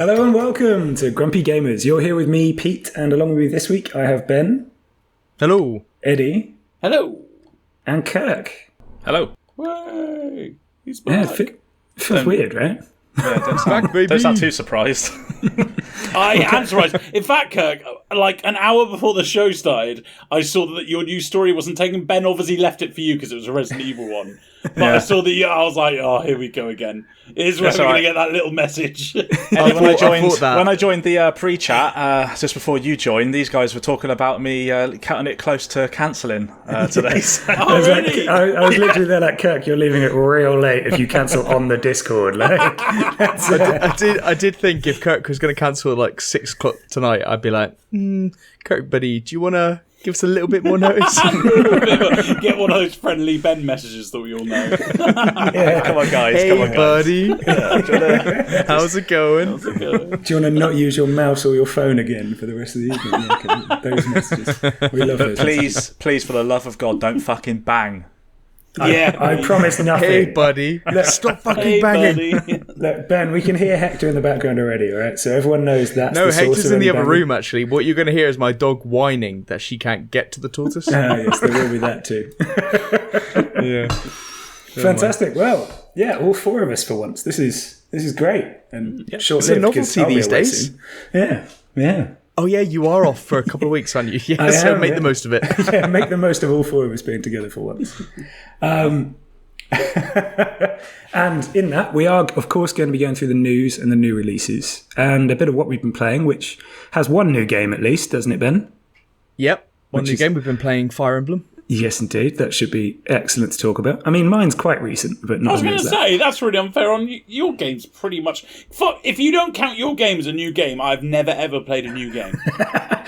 Hello and welcome to Grumpy Gamers. You're here with me, Pete, and along with me this week I have Ben. Hello. Eddie. Hello. And Kirk. Hello. Way. He's back. Yeah, it feels weird, right? Yeah, don't sound too surprised. I am surprised. In fact, Kirk, like an hour before the show started, I saw that your news story wasn't taken. Ben obviously left it for you because it was a Resident Evil one. But I saw that I was like, oh, here we go again. Here's where we're going to get that little message. When I joined the pre-chat, just before you joined, these guys were talking about me cutting it close to cancelling today. So. Oh, really? I was literally there like, Kirk, you're leaving it real late if you cancel on the Discord. Like, I did think if Kirk was going to cancel at like 6 o'clock tonight, I'd be like, Kirk, buddy, do you want to give us a little bit more notice? Get one of those friendly Ben messages that we all know. yeah. Come on, guys. Hey, come on, guys. buddy. How's it going? Do you want to not use your mouse or your phone again for the rest of the evening? Yeah, those messages. We love those. Please, for the love of God, don't fucking bang. I promise nothing. Hey, buddy. Stop fucking banging. Buddy. Look, Ben, we can hear Hector in the background already, all right? So everyone knows that's No, the source Hector's of in the any other banging. room, actually. What you're going to hear is my dog whining that she can't get to the tortoise. Ah, yes, there will be that too. Yeah. Fantastic. Well, yeah, all four of us for once. This is great and short-lived. It's a novelty because I'll be these away days. soon. Yeah. Oh, yeah, you are off for a couple of weeks, aren't you? Yeah, so make the most of it. Yeah, make the most of all four of us being together for once. And in that, we are, of course, going to be going through the news and the new releases and a bit of what we've been playing, which has one new game at least, doesn't it, Ben? Yep. One new game. We've been playing Fire Emblem. Yes, indeed. That should be excellent to talk about. I mean, mine's quite recent, but not I was as going new to as that. say, that's really unfair on your games, pretty much. If you don't count your game as a new game, I've never, ever played a new game.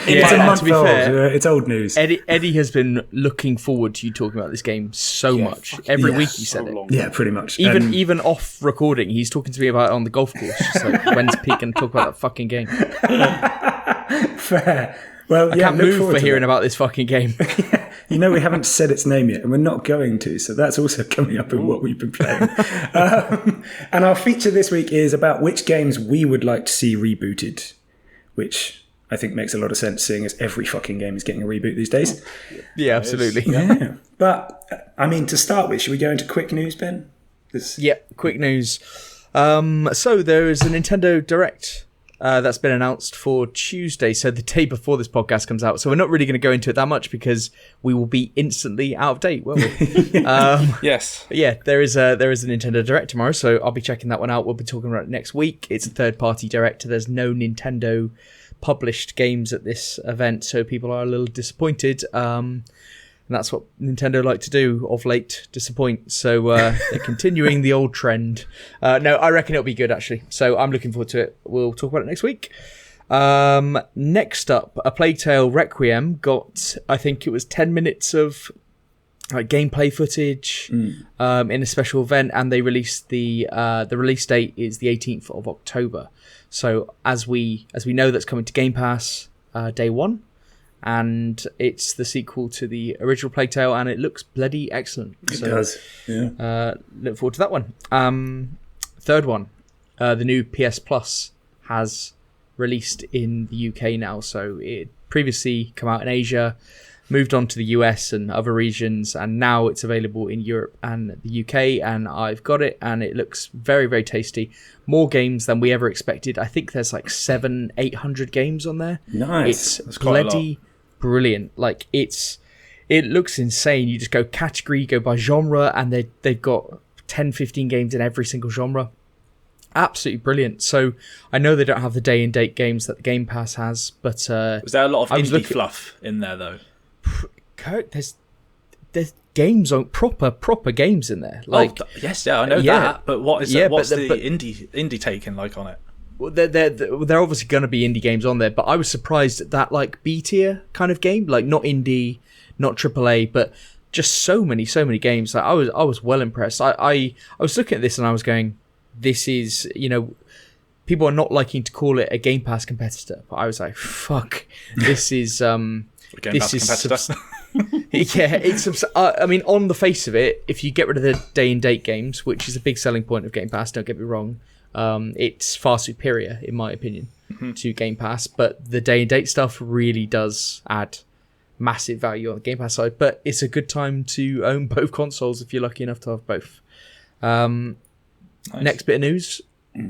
It's a month to be old. fair, It's old news. Eddie has been looking forward to you talking about this game so much. Every week he said it. Yeah, pretty much. Even off recording, he's talking to me about it on the golf course. Just like, when's Pete going to talk about that fucking game? Fair. Well, I can't move for hearing about this fucking game. You know, we haven't said its name yet, and we're not going to, so that's also coming up in what we've been playing. And our feature this week is about which games we would like to see rebooted, which I think makes a lot of sense, seeing as every fucking game is getting a reboot these days. Yeah, absolutely. Yeah. But, I mean, to start with, should we go into quick news, Ben? Yeah, quick news. So there is a Nintendo Direct that's been announced for Tuesday, so the day before this podcast comes out. So we're not really going to go into it that much because we will be instantly out of date, won't we? Yes. But yeah, there is a Nintendo Direct tomorrow, so I'll be checking that one out. We'll be talking about it next week. It's a third-party Direct. There's no Nintendo published games at this event, so people are a little disappointed. And that's what Nintendo like to do of late, disappoint. So they're continuing the old trend. No, I reckon it'll be good, actually. So I'm looking forward to it. We'll talk about it next week. Next up, A Plague Tale Requiem got, I think it was 10 minutes of gameplay footage in a special event, and they released the release date is the 18th of October. So as we know, that's coming to Game Pass day one. And it's the sequel to the original Plague Tale, and it looks bloody excellent. It does, yeah. Look forward to that one. Third one, the new PS Plus has released in the UK now. So it previously come out in Asia, moved on to the US and other regions, and now it's available in Europe and the UK, and I've got it, and it looks very, very tasty. More games than we ever expected. I think there's like 700-800 games on there. Nice. It's bloody brilliant. Like it looks insane. You just go category, go by genre, and they've got 10-15 games in every single genre. Absolutely brilliant. So I know they don't have the day and date games that the Game Pass has, but was there a lot of indie fluff in there though? Kirk, there's games on proper games in there. Like yes, I know that. But what's the indie taking like on it? Well, they're obviously going to be indie games on there, but I was surprised at that like B tier kind of game, like not indie, not AAA, but just so many games. Like I was well impressed. I was looking at this and I was going, this is, people are not liking to call it a Game Pass competitor, but I was like, fuck, this is competitor. Yeah, it's. I mean, on the face of it, if you get rid of the day and date games, which is a big selling point of Game Pass, don't get me wrong, it's far superior, in my opinion, to Game Pass. But the day and date stuff really does add massive value on the Game Pass side. But it's a good time to own both consoles if you're lucky enough to have both. Nice. Next bit of news,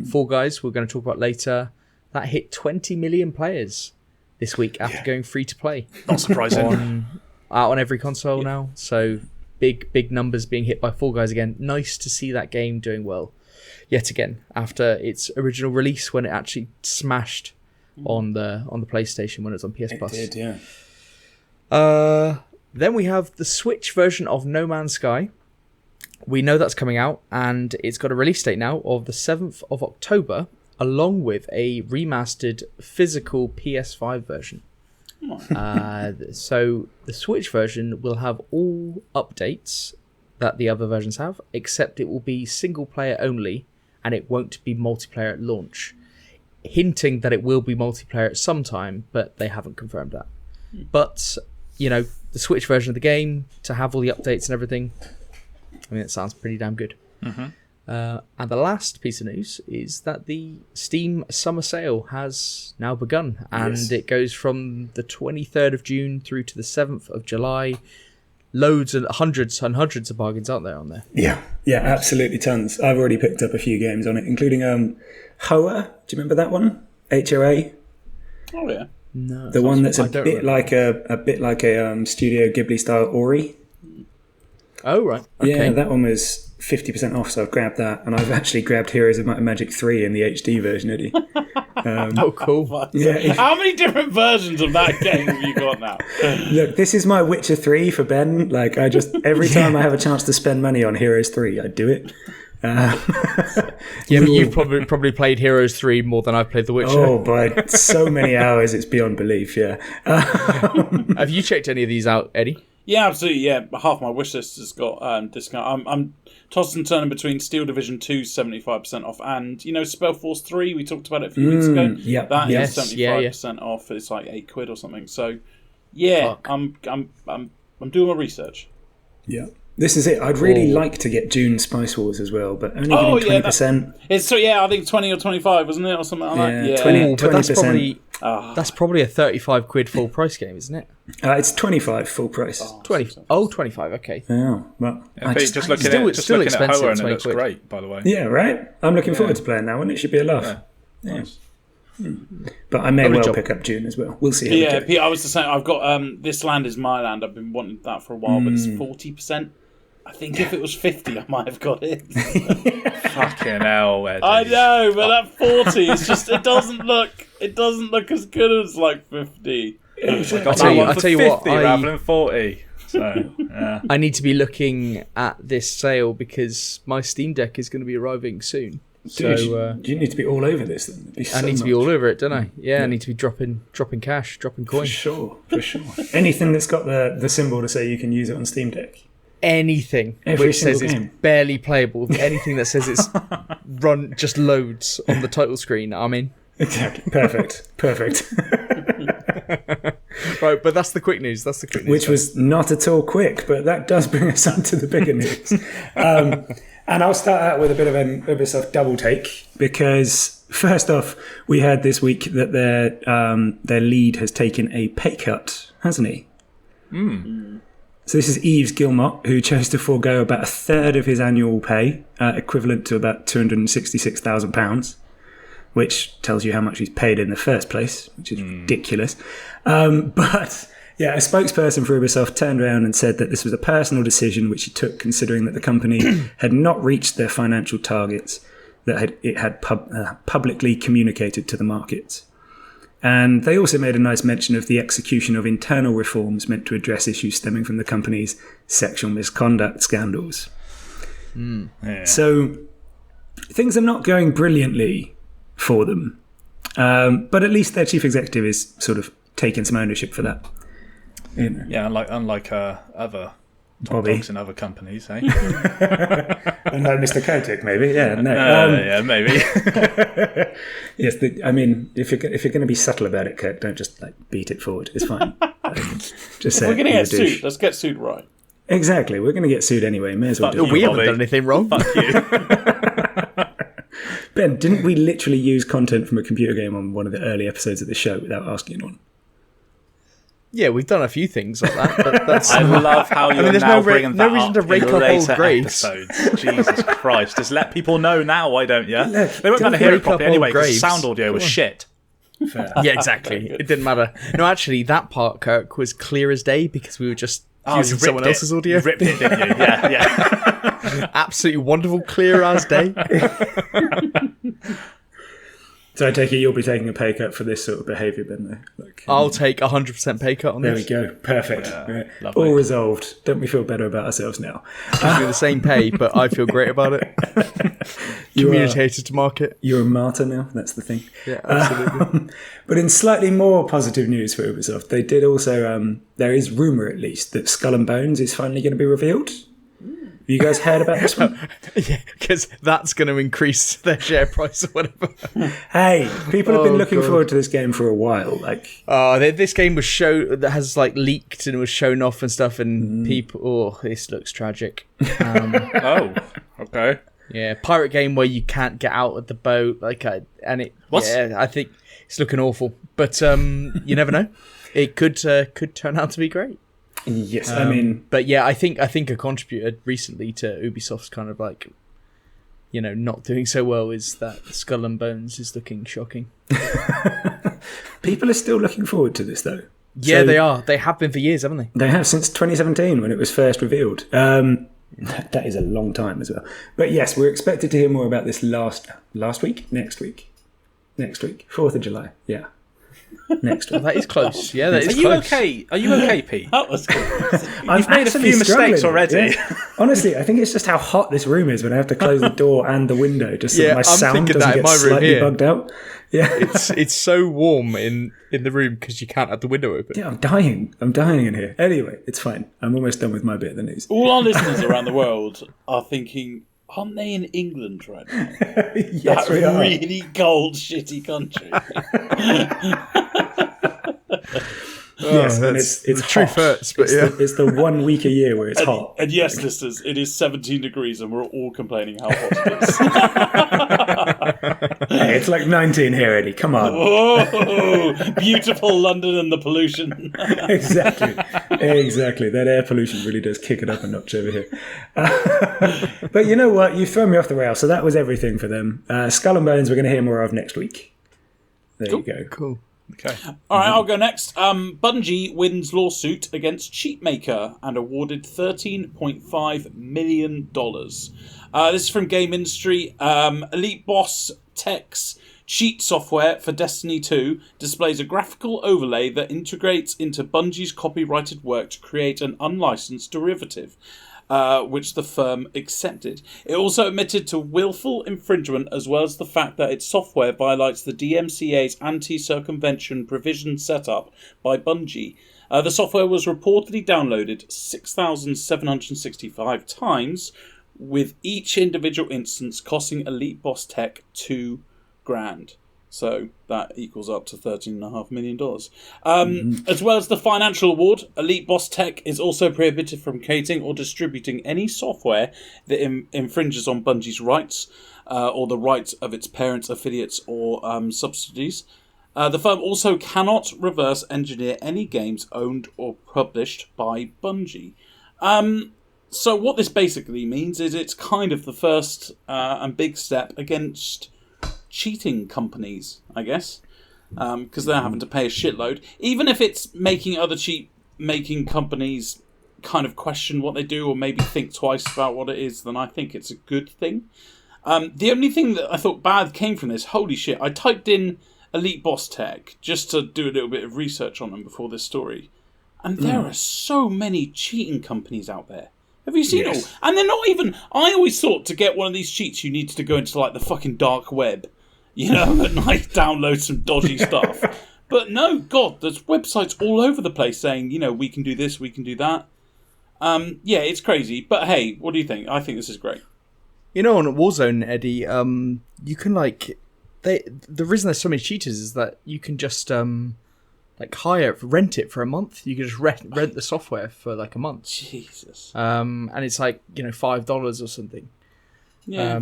Fall Guys, we're going to talk about later. That hit 20 million players this week after going free to play. Not surprising. Out on every console now. So big numbers being hit by Fall Guys again. Nice to see that game doing well yet again after its original release when it actually smashed on the PlayStation when it was on PS Plus. It did, yeah. Then we have the Switch version of No Man's Sky. We know that's coming out, and it's got a release date now of the 7th of October, along with a remastered physical PS5 version. So the Switch version will have all updates that the other versions have, except it will be single player only, and it won't be multiplayer at launch. Hinting that it will be multiplayer at some time, but they haven't confirmed that. But, the Switch version of the game, to have all the updates and everything, I mean, it sounds pretty damn good. And the last piece of news is that the Steam Summer Sale has now begun, and it goes from the 23rd of June through to the 7th of July. Loads and hundreds of bargains, aren't there, on there? Yeah, absolutely tons. I've already picked up a few games on it, including Hoa. Do you remember that one? HOA. Oh yeah. No, the one that's a bit like a Studio Ghibli style Ori. Oh right. Okay. Yeah, that one was 50% off, so I've grabbed that, and I've actually grabbed Heroes of Might and Magic 3 in the HD version, Eddie. Oh, cool. Yeah. How many different versions of that game have you got now? Look, this is my Witcher 3 for Ben. Like, I just, every time I have a chance to spend money on Heroes 3, I do it. But you've probably played Heroes 3 more than I've played The Witcher. Oh, by so many hours, it's beyond belief, yeah. Have you checked any of these out, Eddie? Yeah, absolutely. Yeah, half my wish list has got discount. I'm tossing and turning between Steel Division 2 75% off and Spellforce 3. We talked about it a few weeks ago. Yeah, that is 75% off. It's like £8 or something. So yeah, I'm doing my research. Yeah. This is it. I'd really like to get Dune Spice Wars as well, but only giving 20%. I think 20 or 25, wasn't it, or something like that? Yeah, 20%. That's probably a £35 full price game, isn't it? It's 25 full price. 25. Okay. Yeah, well, just looking at Hoa, and it looks great, by the way. Yeah, right. I'm looking forward to playing that one. It should be a laugh. Yeah. Nice. But I may pick up Dune as well. We'll see. How Pete, I was just saying, I've got This Land Is My Land. I've been wanting that for a while, but it's 40%. I think if it was 50, I might have got it. Fucking hell, Eddie. I know, but that 40 is just it doesn't look as good as like 50. I'll tell you what, rather than 40. So, yeah. I need to be looking at this sale because my Steam Deck is going to be arriving soon. Dude, so you need to be all over this then. I need to be all over it, don't I? Yeah, I need to be dropping cash, dropping coins. For sure. Anything that's got the symbol to say you can use it on Steam Deck. Anything which says it's barely playable, anything that says it's just loads on the title screen, I'm in. Exactly. Perfect. Right, but that's the quick news. Which was not at all quick, but that does bring us on to the bigger news. And I'll start out with a bit of an Ubisoft double take, because first off, we heard this week that their lead has taken a pay cut, hasn't he? So this is Yves Guillemot, who chose to forego about a third of his annual pay, equivalent to about £266,000, which tells you how much he's paid in the first place, which is ridiculous. But yeah, a spokesperson for Ubisoft turned around and said that this was a personal decision which he took considering that the company had not reached their financial targets that it had publicly communicated to the markets. And they also made a nice mention of the execution of internal reforms meant to address issues stemming from the company's sexual misconduct scandals. So things are not going brilliantly for them. But at least their chief executive is sort of taking some ownership for that. Yeah, unlike other Bobby dogs in other companies, eh? No, Mr. Kotick, maybe. Yeah, no. Yeah, maybe. Yes, I mean, if you're going to be subtle about it, Kirk, don't just beat it forward. It's fine. Just say we're going to get sued. Let's get sued right. Exactly. We're going to get sued anyway. May as well do it. We haven't done anything wrong. Fuck you. Ben, didn't we literally use content from a computer game on one of the early episodes of the show without asking anyone? Yeah, we've done a few things like that. But that's I love how you're there's now no bringing that reason up to rake in up old later graves. episodes. Jesus Christ. Just let people know now, why don't you? Look, They weren't going to hear it rake up properly anyway old because graves. sound audio was shit. Fair. Yeah, exactly. It didn't matter. No, actually, that part, Kirk, was clear as day because we were just using someone else's audio. You ripped it, didn't you? Yeah. Absolutely wonderful, clear as day. So I take it you'll be taking a pay cut for this sort of behaviour, Ben, though? I'll take 100% pay cut on There we this. go. Perfect. Right. lovely. All resolved. Don't we feel better about ourselves now? We're the same pay, but I feel great about it. Communicated to market. You're a martyr now. That's the thing. Yeah, absolutely. But in slightly more positive news for Ubisoft, they did also, there is rumour at least, that Skull and Bones is finally going to be revealed. Have you guys heard about this one? Yeah, because that's going to increase their share price or whatever. Hey, people have been Oh, looking God. forward to this game for a while. This game was leaked and was shown off and stuff, and people. Oh, this looks tragic. Oh, okay. Yeah, pirate game where you can't get out of the boat, I think it's looking awful. But you never know. It could turn out to be great. Yes, But yeah, I think a contributor recently to Ubisoft's kind of like, not doing so well is that Skull and Bones is looking shocking. people are still looking forward to this, though. Yeah, So they are. They have been for years, haven't they? They have since 2017 when it was first revealed. That is a long time as well. But yes, we're expected to hear more about this last week? Next week. 4th of July. Yeah. Next week. That is close. Yeah, that is Are you close. okay? Are you okay, Pete? That was good. I've made a actually few mistakes struggling, already. yeah. Honestly, I think it's just how hot this room is when I have to close the door and the window just so Yeah, that my I'm sound thinking doesn't that in get my room slightly here. bugged out. Yeah. It's so warm in the room because you can't have the window open. Yeah, I'm dying. I'm dying in here. Anyway, it's fine. I'm almost done with my bit of the news. All our listeners around the world are thinking, aren't they in England right now? Yes, That we are. really cold, shitty country. Yes, and that's it's the truth hot. hurts, but It's the 1 week a year where it's hot. And yes, listeners, it is 17 degrees and we're all complaining how hot it is. Hey, it's like 19 here, Eddie. Come on. Oh, beautiful London and the pollution. Exactly. That air pollution really does kick it up a notch over here. But you know what? You've thrown me off the rail. So that was everything for them. Skull and Bones we're going to hear more of next week. There you go. Cool. Okay. All right, I'll go next. Bungie wins lawsuit against Cheatmaker and awarded $13.5 million. This is from Game Industry. Elite Boss Tech's cheat software for Destiny 2 displays a graphical overlay that integrates into Bungie's copyrighted work to create an unlicensed derivative, which the firm accepted. It also admitted to willful infringement as well as the fact that its software violates the DMCA's anti-circumvention provision set up by Bungie. The software was reportedly downloaded 6,765 times, with each individual instance costing Elite Boss Tech $2,000. So that equals up to $13.5 million. As well as the financial award, Elite Boss Tech is also prohibited from creating or distributing any software that infringes on Bungie's rights or the rights of its parents, affiliates, or subsidiaries. The firm also cannot reverse engineer any games owned or published by Bungie. So what this basically means is it's kind of the first and big step against cheating companies, I guess, because they're having to pay a shitload. Even if it's making other cheat-making companies kind of question what they do or maybe think twice about what it is, then I think it's a good thing. The only thing that I thought bad came from this, holy shit, I typed in Elite Boss Tech just to do a little bit of research on them before this story, and there are so many cheating companies out there. Have you seen all? And they're not even... I always thought to get one of these cheats you needed to go into like the fucking dark web, and like download some dodgy stuff. But no, God, there's websites all over the place saying, we can do this, we can do that. Yeah, it's crazy. But hey, what do you think? I think this is great. On Warzone, Eddie, you can the reason there's so many cheaters is that you can just rent it for a month. You can just rent the software for like a month. Jesus. And it's like $5 or something. Yeah.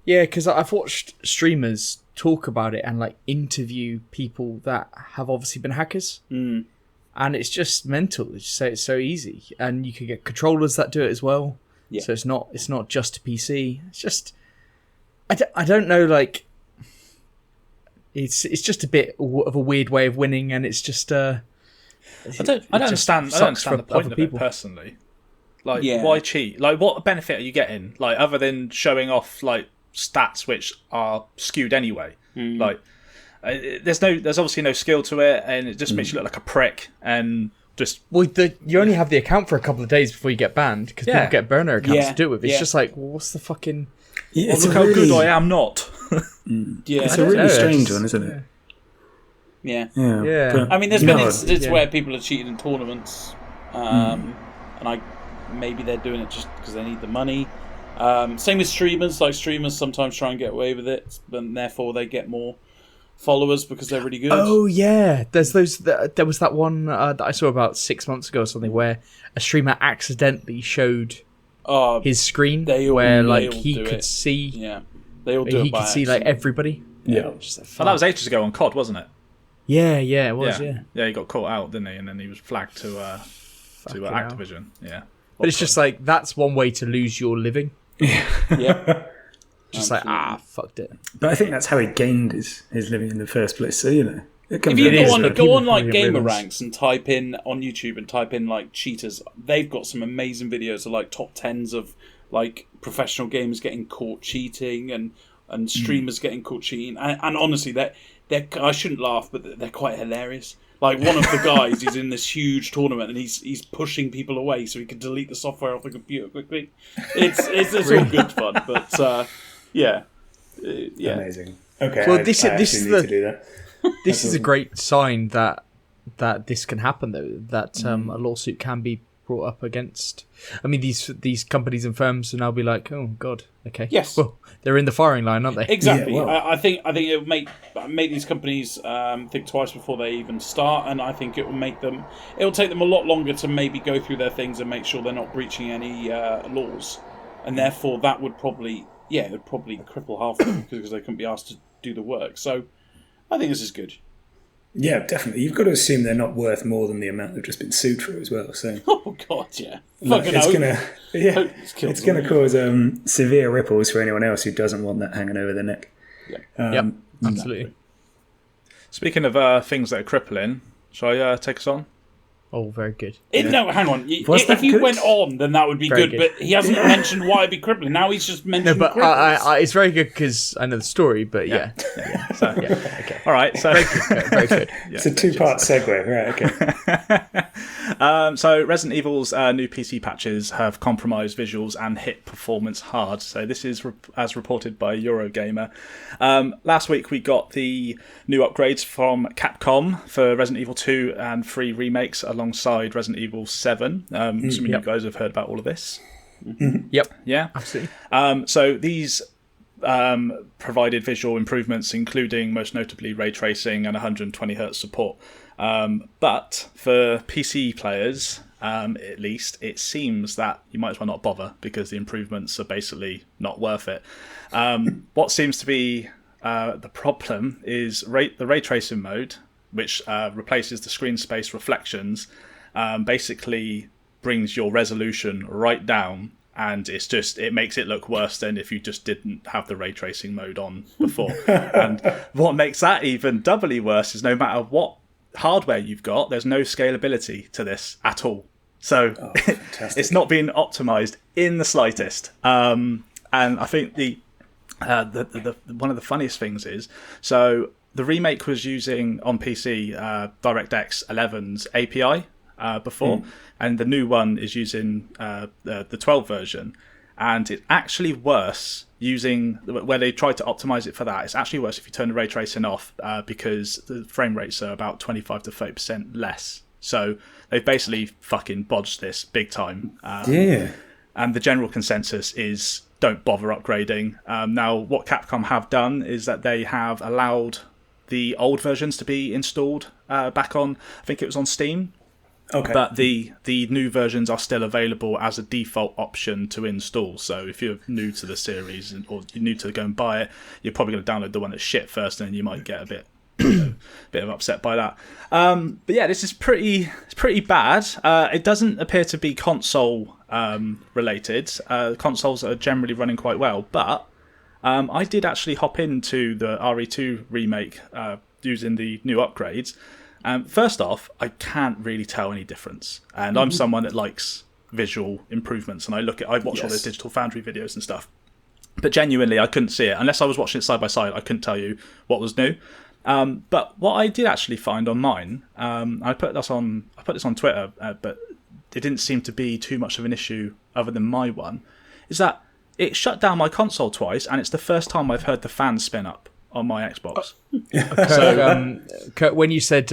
Yeah, because I've watched streamers talk about it and like interview people that have obviously been hackers. And it's just mental. It's so easy, and you can get controllers that do it as well. Yeah. So it's not just a PC. It's just I don't know. Like it's just a bit of a weird way of winning, and it's just I don't understand the point of it personally. Like, why cheat? Like, what benefit are you getting? Like, other than showing off like stats which are skewed anyway. Like. There's obviously no skill to it, and it just makes you look like a prick. And just you only have the account for a couple of days before you get banned because people get burner accounts to do it with. It's just like, well, what's the fucking? Look how good I am not. It's a really strange one, isn't it? Yeah. But, I mean, there's been instances where people are cheating in tournaments, and maybe they're doing it just because they need the money. Same with streamers. Like, streamers sometimes try and get away with it, but therefore they get more followers because they're really good. Oh yeah, there's those. There was that one that I saw about 6 months ago or something where a streamer accidentally showed his screen where like he could see. Yeah, they all do. He could see like everybody. Yeah, that was ages ago on COD, wasn't it? Yeah, it was. Yeah, he got caught out, didn't he? And then he was flagged to Activision. Yeah, but it's just like that's one way to lose your living. Yeah. Just like, fucked it. But I think that's how he gained his living in the first place. So, it comes if you go on like gamer realize. ranks and type in on YouTube and type in like cheaters, they've got some amazing videos of like top 10s of like professional gamers getting caught cheating and streamers getting caught cheating. And honestly, they're I shouldn't laugh, but they're quite hilarious. Like one of the guys, he's in this huge tournament and he's pushing people away so he can delete the software off the computer quickly. It's all good fun, but. Yeah. Amazing. Okay. Well, this is this is a great sign that this can happen, though. That a lawsuit can be brought up against. I mean, these companies and firms will now be like, oh God, okay. Yes. Well, they're in the firing line, aren't they? Exactly. Yeah, well. I think it will make these companies think twice before they even start, and I think it will make them. It will take them a lot longer to maybe go through their things and make sure they're not breaching any laws, and therefore that would probably. Yeah, it would probably cripple half of them because they couldn't be asked to do the work. So I think this is good. Yeah, definitely. You've got to assume they're not worth more than the amount they've just been sued for as well. So oh God, yeah. It's gonna cause severe ripples for anyone else who doesn't want that hanging over their neck. Yeah. Absolutely. Speaking of things that are crippling, shall I take us on? Oh, very good. No, hang on. If you went on, then that would be good. But he hasn't mentioned why it'd be crippling. Now he's just mentioned. No, but it's very good because I know the story. But okay. All right. So very good. It's a two-part segue, right? Okay. So Resident Evil's new PC patches have compromised visuals and hit performance hard. So this is as reported by Eurogamer. Last week we got the new upgrades from Capcom for Resident Evil 2 and 3 remakes alongside Resident Evil 7. Assuming you guys have heard about all of this. Yep. Yeah? Absolutely. So these provided visual improvements, including most notably ray tracing and 120Hz support. But for PC players, at least, it seems that you might as well not bother because the improvements are basically not worth it. What seems to be the problem is the ray tracing mode, which replaces the screen space reflections, basically brings your resolution right down, and it makes it look worse than if you just didn't have the ray tracing mode on before. And what makes that even doubly worse is no matter what hardware you've got, there's no scalability to this at all. So it's not been optimized in the slightest. And I think the one of the funniest things is, so the remake was using on PC DirectX 11's API before, and the new one is using the 12 version, and it's actually worse using where they tried to optimize it for that. It's actually worse if you turn the ray tracing off because the frame rates are about 25 to 30% less. So they've basically fucking bodged this big time. And the general consensus is don't bother upgrading. Now, what Capcom have done is that they have allowed the old versions to be installed back on, I think it was on Steam. Okay. But the new versions are still available as a default option to install. So if you're new to the series or you're new to go and buy it, you're probably going to download the one that's shit first, and you might get a bit bit of upset by that. But yeah, this is pretty bad. It doesn't appear to be console related. Consoles are generally running quite well, but I did actually hop into the RE2 remake using the new upgrades. First off, I can't really tell any difference, and I'm someone that likes visual improvements, and I've watched all those Digital Foundry videos and stuff, but genuinely I couldn't see it unless I was watching it side by side. I couldn't tell you what was new. But what I did actually find on mine, I put this on Twitter, but it didn't seem to be too much of an issue other than my one, is that it shut down my console twice, and it's the first time I've heard the fan spin up on my Xbox. So, Kurt, when you said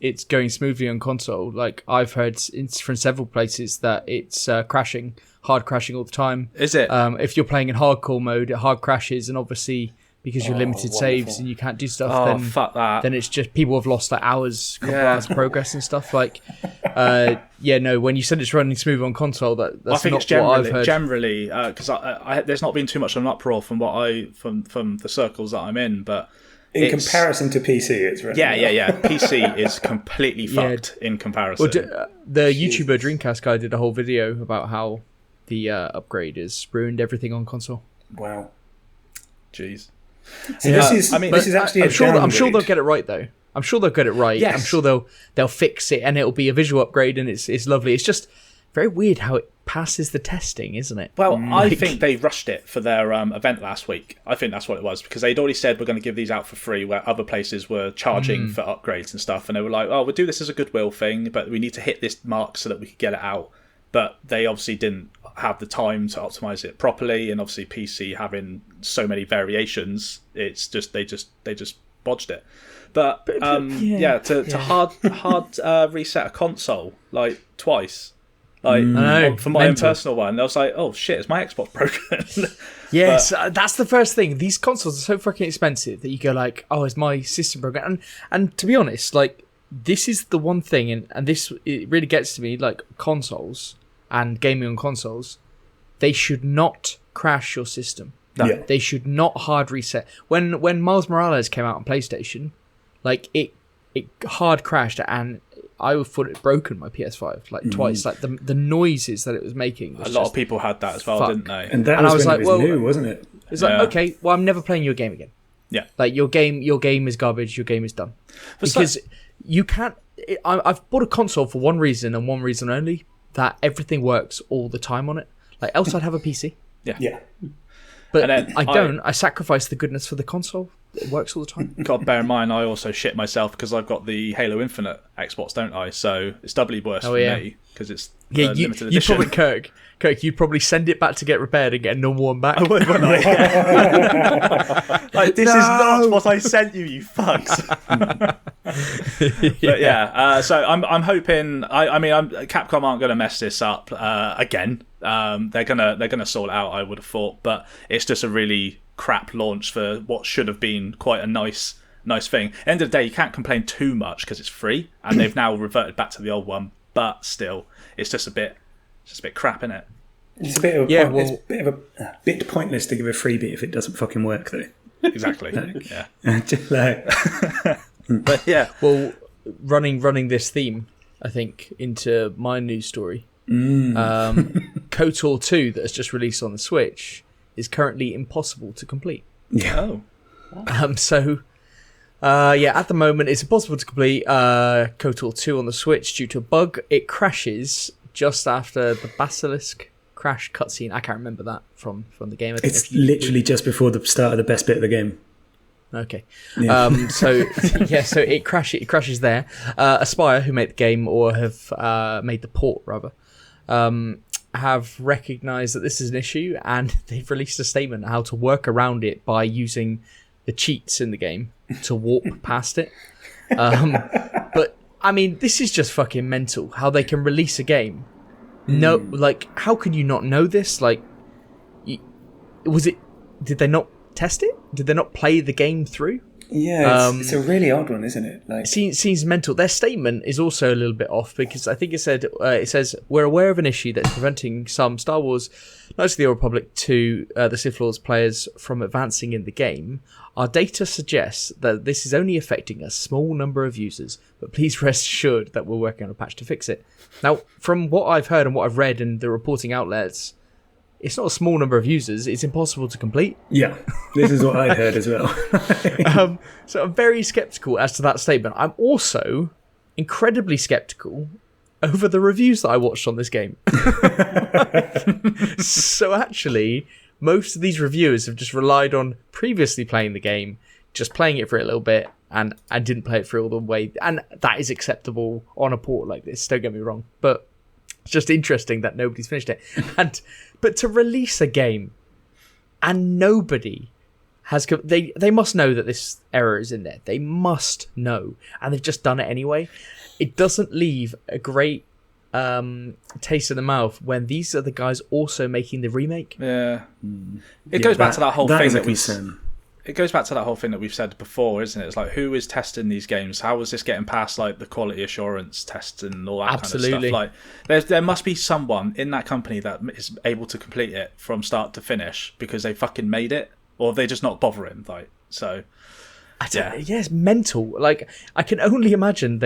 it's going smoothly on console, like I've heard from several places that it's hard crashing all the time. Is it? If you're playing in hardcore mode, it hard crashes, and obving because you're limited saves and you can't do stuff, then fuck that. Then it's just people have lost like hours of progress and stuff. Like, when you said it's running smooth on console, that's I think not it's generally, what I've heard. Generally, because I there's not been too much of an uproar from from the circles that I'm in, but in comparison to PC, it's really PC is completely fucked in comparison. Well, the YouTuber Dreamcast guy did a whole video about how the upgrade has ruined everything on console. Wow. Jeez. So this is actually I'm sure they'll get it right though. I'm sure they'll get it right. Yes. I'm sure they'll fix it, and it'll be a visual upgrade, and it's lovely. It's just very weird how it passes the testing, isn't it? Well, I think they rushed it for their event last week. I think that's what it was, because they'd already said we're going to give these out for free, where other places were charging for upgrades and stuff, and they were like, oh, we'll do this as a goodwill thing, but we need to hit this mark so that we could get it out. But they obviously didn't have the time to optimize it properly, and obviously PC having so many variations, it's just they just bodged it. But to hard reset a console like twice, like for my own personal one, I was like, oh shit, is my Xbox broken? Yes, that's the first thing. These consoles are so fucking expensive that you go like, oh, is my system broken? And to be honest, like, this is the one thing, and it really gets to me, like, consoles and gaming on consoles, they should not crash your system. No. Yeah. They should not hard reset. When Miles Morales came out on PlayStation, like, it hard crashed, and I thought it broken my PS5 like twice. Like the noises that it was making. A lot of people had that as well, didn't they? And that was when it was new, wasn't it? It's like, okay, well, I'm never playing your game again. Yeah, like your game is garbage. Your game is done. Because you can't. I've bought a console for one reason and one reason only: that everything works all the time on it. Like, else I'd have a PC. Yeah. But I don't. I sacrifice the goodness for the console. It works all the time. God, bear in mind, I also shit myself because I've got the Halo Infinite Xbox, don't I? So it's doubly worse for me because it's limited edition. You probably, Kirk, you'd probably send it back to get repaired and get a normal one back. I would, wouldn't I? Like, this is not what I sent you, you fucks. But yeah, so I'm hoping. I mean, Capcom aren't going to mess this up again. They're gonna sort it out, I would have thought, but it's just a really crap launch for what should have been quite a nice thing. At the end of the day, you can't complain too much because it's free, and they've now reverted back to the old one. But still, it's just a bit crap, isn't it? It's a bit of a bit pointless to give a freebie if it doesn't fucking work, though. Exactly. Just like, but yeah. Well, running this theme, I think, into my news story. KOTOR 2 that has just released on the Switch is currently impossible to complete. Yeah. Oh. At the moment it's impossible to complete KOTOR 2 on the Switch due to a bug. It crashes just after the Basilisk crash cutscene. I can't remember that from the game. It's literally just before the start of the best bit of the game. Okay. Yeah. So it crashes there. Aspire, who made the game, or have made the port rather, have recognised that this is an issue, and they've released a statement on how to work around it by using the cheats in the game to warp past it. But I mean, this is just fucking mental. How they can release a game? No, like, how can you not know this? Like, did they not test it? Did they not play the game through? Yeah, it's a really odd one, isn't it? Like, Seems mental. Their statement is also a little bit off because I think it says we're aware of an issue that's preventing some Star Wars Knights of the Old Republic 2 the Sith Lords players from advancing in the game. Our data suggests that this is only affecting a small number of users, but please rest assured that we're working on a patch to fix it. Now, from what I've heard and what I've read in the reporting outlets, it's not a small number of users. It's impossible to complete. yeah, this is what I'd heard as well. So I'm very skeptical as to that statement. I'm also incredibly skeptical over the reviews that I watched on this game. So actually, most of these reviewers have just relied on previously playing the game, just playing it for a little bit, and didn't play it through all the way. And that is acceptable on a port like this, don't get me wrong. But it's just interesting that nobody's finished it. But to release a game and nobody has... They must know that this error is in there. They must know. And they've just done it anyway. It doesn't leave a great taste in the mouth when these are the guys also making the remake. Yeah. It goes back to that whole thing that we said. It goes back to that whole thing that we've said before, isn't it? It's like, who is testing these games? How is this getting past like the quality assurance tests and all that Absolutely. kind of stuff? Like, there must be someone in that company that is able to complete it from start to finish because they fucking made it, or they're just not bothering. Like, so Yeah, it's mental. Like, I can only imagine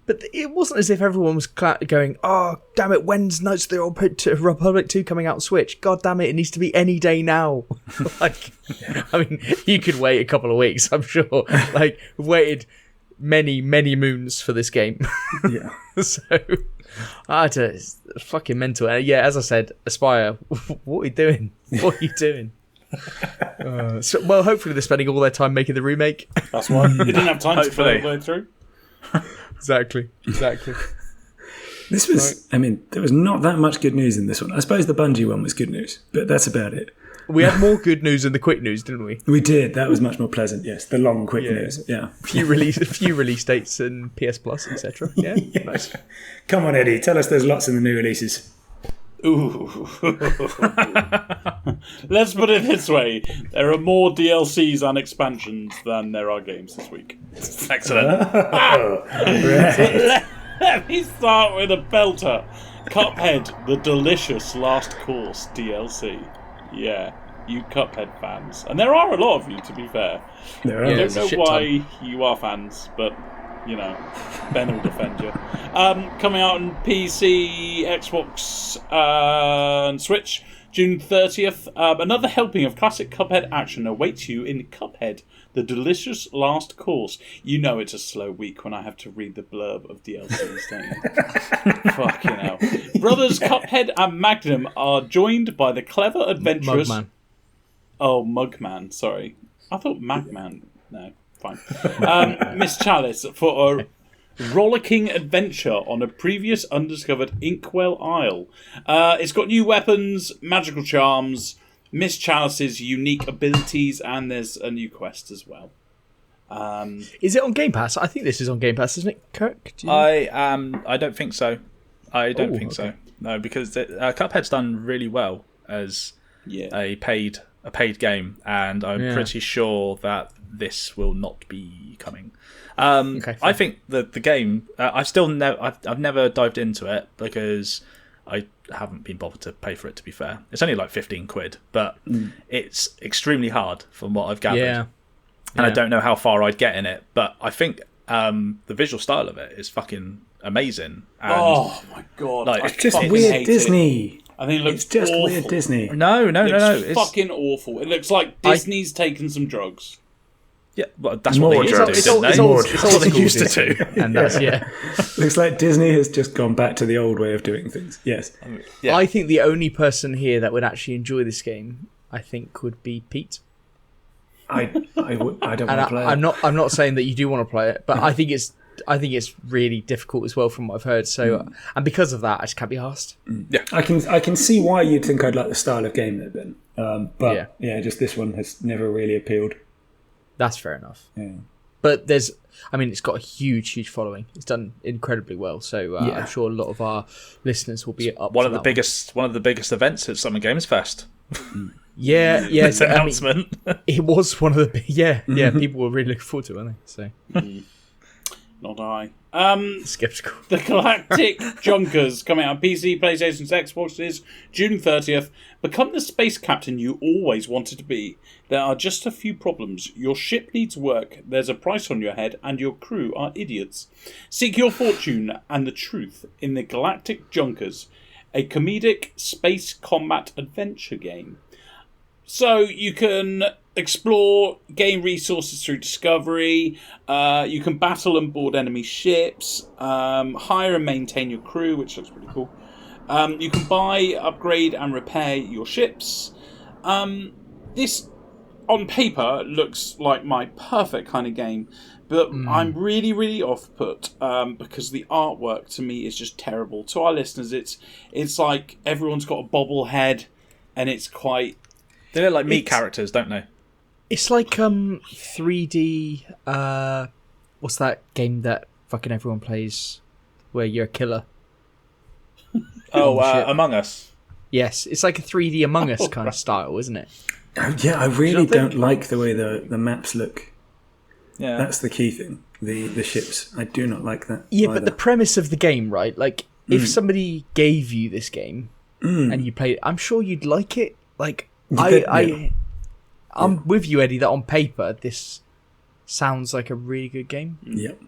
but it wasn't as if everyone was going, oh, damn it, when's Knights of the Old Republic 2 coming out on Switch? God damn it, it needs to be any day now. Like, I mean, you could wait a couple of weeks, I'm sure. Like, we've waited many, many moons for this game. Yeah. So, it's fucking mental. Yeah, as I said, Aspire, what are you doing? What are you doing? Well, hopefully they're spending all their time making the remake. That's why they didn't have time to Hopefully. play all the way through. Exactly. This was, I mean, there was not that much good news in this one. I suppose the Bungie one was good news, but that's about it. We had more good news than the quick news, didn't we? We did. That was much more pleasant, yes. The long, quick news, yeah. A few release dates and PS Plus, etc. Yeah, nice. Come on, Eddie, tell us there's lots in the new releases. Ooh. Let's put it this way. There are more DLCs and expansions than there are games this week. excellent. Let me start with a belter. Cuphead, the delicious last course DLC. Yeah, you Cuphead fans. And there are a lot of you, to be fair. There are. I there's don't a know shit why ton. you are fans, but, you know, Ben will defend you. Coming out on PC, Xbox, and Switch, June 30th. Another helping of classic Cuphead action awaits you in Cuphead, the delicious last course. You know it's a slow week when I have to read the blurb of DLCs, don't you? Fucking hell. Brothers Cuphead and Magnum are joined by the clever adventurous... Mugman. Oh, Mugman, sorry. I thought Magman. No, fine. Miss Chalice for a rollicking adventure on a previous undiscovered Inkwell Isle. It's got new weapons, magical charms, Miss Chalice's unique abilities, and there's a new quest as well. Is it on Game Pass? I think this is on Game Pass, isn't it, Kirk? Do you... I don't think so. I don't think so. No, because Cuphead's done really well as a paid game, and I'm pretty sure that this will not be coming. Okay, I think the game. I've never dived into it because I haven't been bothered to pay for it. To be fair, it's only like £15, but it's extremely hard from what I've gathered. Yeah. And I don't know how far I'd get in it, but I think the visual style of it is fucking amazing. And Oh my god! Like, I It's just fucking weird hate Disney. It. I think it looks It's just awful. weird Disney. No. It's fucking awful. It looks like Disney's taken some drugs. Yeah, well, that's More what they used to do, drugs. didn't they? It's old That's what they school used to Disney. do. And that's, Looks like Disney has just gone back to the old way of doing things. Yes. Yeah. I think the only person here that would actually enjoy this game, I think, would be Pete. I don't want And to play it. I'm not saying that you do want to play it, but I think it's really difficult as well from what I've heard. So, and because of that, I just can't be asked. I can see why you'd think I'd like the style of game they've been. But just this one has never really appealed. That's fair enough. Yeah. But it's got a huge following. It's done incredibly well. So I'm sure a lot of our listeners will be up. One for of the that biggest events at Summer Games Fest. Yeah, This announcement. it was one of the people were really looking forward to it, weren't they? So Not I. skeptical. The Galactic Junkers coming out on PC, PlayStations, Xboxes, June 30th. Become the space captain you always wanted to be. There are just a few problems. Your ship needs work, there's a price on your head, and your crew are idiots. Seek your fortune and the truth in the Galactic Junkers, a comedic space combat adventure game. So you can explore, gain resources through discovery, you can battle and board enemy ships, hire and maintain your crew, which looks pretty cool. You can buy, upgrade and repair your ships. This, on paper, looks like my perfect kind of game, but I'm really, really off-put because the artwork to me is just terrible. To our listeners, it's like everyone's got a bobblehead and it's quite... They look like meat characters, don't they? It's like 3D. What's that game that fucking everyone plays, where you're a killer? Among Us. Yes, it's like a 3D Among Us kind of style, isn't it? Oh, yeah, I really don't like the way the maps look. Yeah, That's the key thing. The ships. I do not like that. Yeah, either. but the premise of the game, right? Like, if somebody gave you this game and you played it, I'm sure you'd like it. Like, I'm with you, Eddie, that on paper this sounds like a really good game. Yep.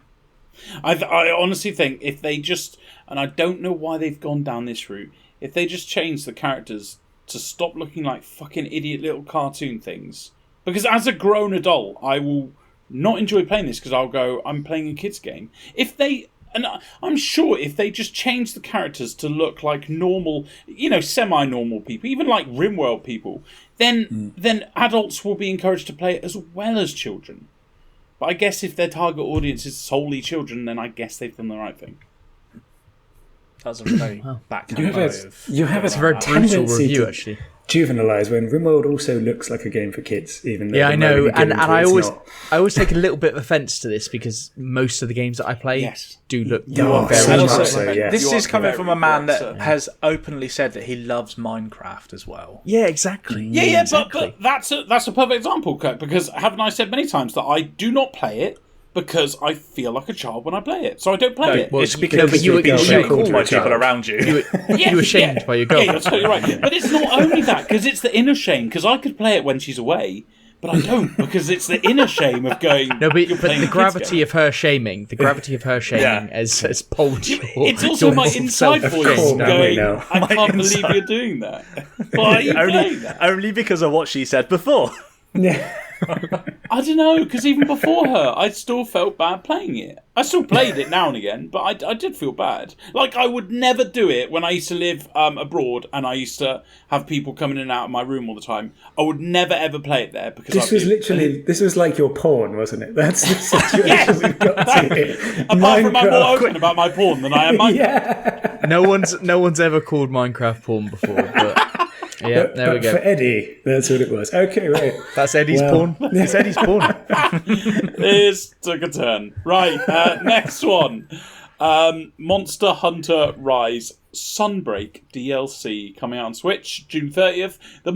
I honestly think if they just, and I don't know why they've gone down this route, if they just change the characters to stop looking like fucking idiot little cartoon things. Because as a grown adult, I will not enjoy playing this because I'll go, I'm playing a kid's game. And I'm sure if they just change the characters to look like normal, semi-normal people, even like RimWorld people, then adults will be encouraged to play it as well as children. But I guess if their target audience is solely children, then I guess they've done the right thing. That's a very backhand You have It's a very brutal review, actually. Juvenilise when RimWorld also looks like a game for kids, even though Yeah, I know, and I always always take a little bit of offence to this because most of the games that I play do look are very so much much so, yeah. This is coming from a man that correct, has openly said that he loves Minecraft as well. Yeah, exactly. Yeah, exactly. but that's a perfect example, Kurt, because haven't I said many times that I do not play it because I feel like a child when I play it, so I don't play it. Well, it's because you were called by people around you. You were shamed by your girlfriend. Yeah, you're totally right. But it's not only that, because it's the inner shame, because I could play it when she's away, but I don't, because it's the inner shame of going... No, but the gravity of her shaming has pulled your... It's also my inside voice going, I can't believe you're doing that. Why are you playing that? Only because of what she said before. Yeah. I don't know, because even before her, I still felt bad playing it. I still played it now and again, but I did feel bad. Like, I would never do it when I used to live abroad and I used to have people coming in and out of my room all the time. I would never, ever play it there. Because this was like your porn, wasn't it? That's the situation we've got to here. Apart from I'm more open about my porn than I am Minecraft. Yeah. No one's ever called Minecraft porn before, but... Yeah, there we go. For Eddie, that's what it was. Okay, right. That's Eddie's porn. It's Eddie's porn. This took a turn. Right, next one. Monster Hunter Rise Sunbreak DLC coming out on Switch June 30th. The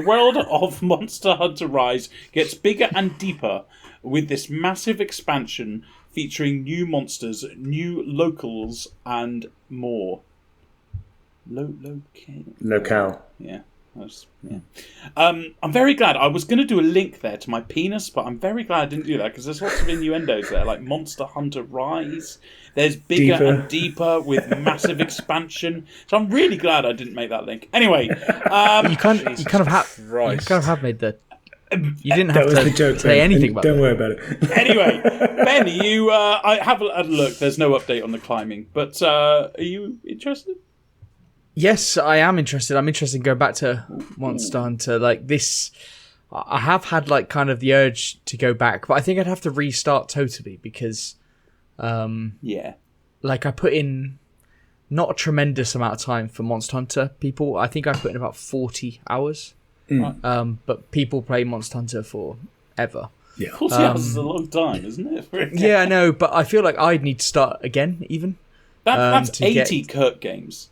world of Monster Hunter Rise gets bigger and deeper with this massive expansion featuring new monsters, new locals, and more. Locale. Yeah. I'm very glad. I was going to do a link there to my penis, but I'm very glad I didn't do that because there's lots of innuendos there, like Monster Hunter Rise. There's bigger and deeper with massive expansion. So I'm really glad I didn't make that link. Anyway, you kind of have made the. You didn't have to say anything about it. Don't worry about it. Anyway, Ben, I have a look. There's no update on the climbing, but are you interested? Yes, I am interested. I'm interested in going back to Monster Hunter. Like this, I have had like kind of the urge to go back, but I think I'd have to restart totally because, like I put in not a tremendous amount of time for Monster Hunter. People, I think I put in about 40 hours. But people play Monster Hunter forever. Yeah, 40 hours is a long time, isn't it? Yeah, I know, but I feel like I'd need to start again. Even that's 80 Kirk games.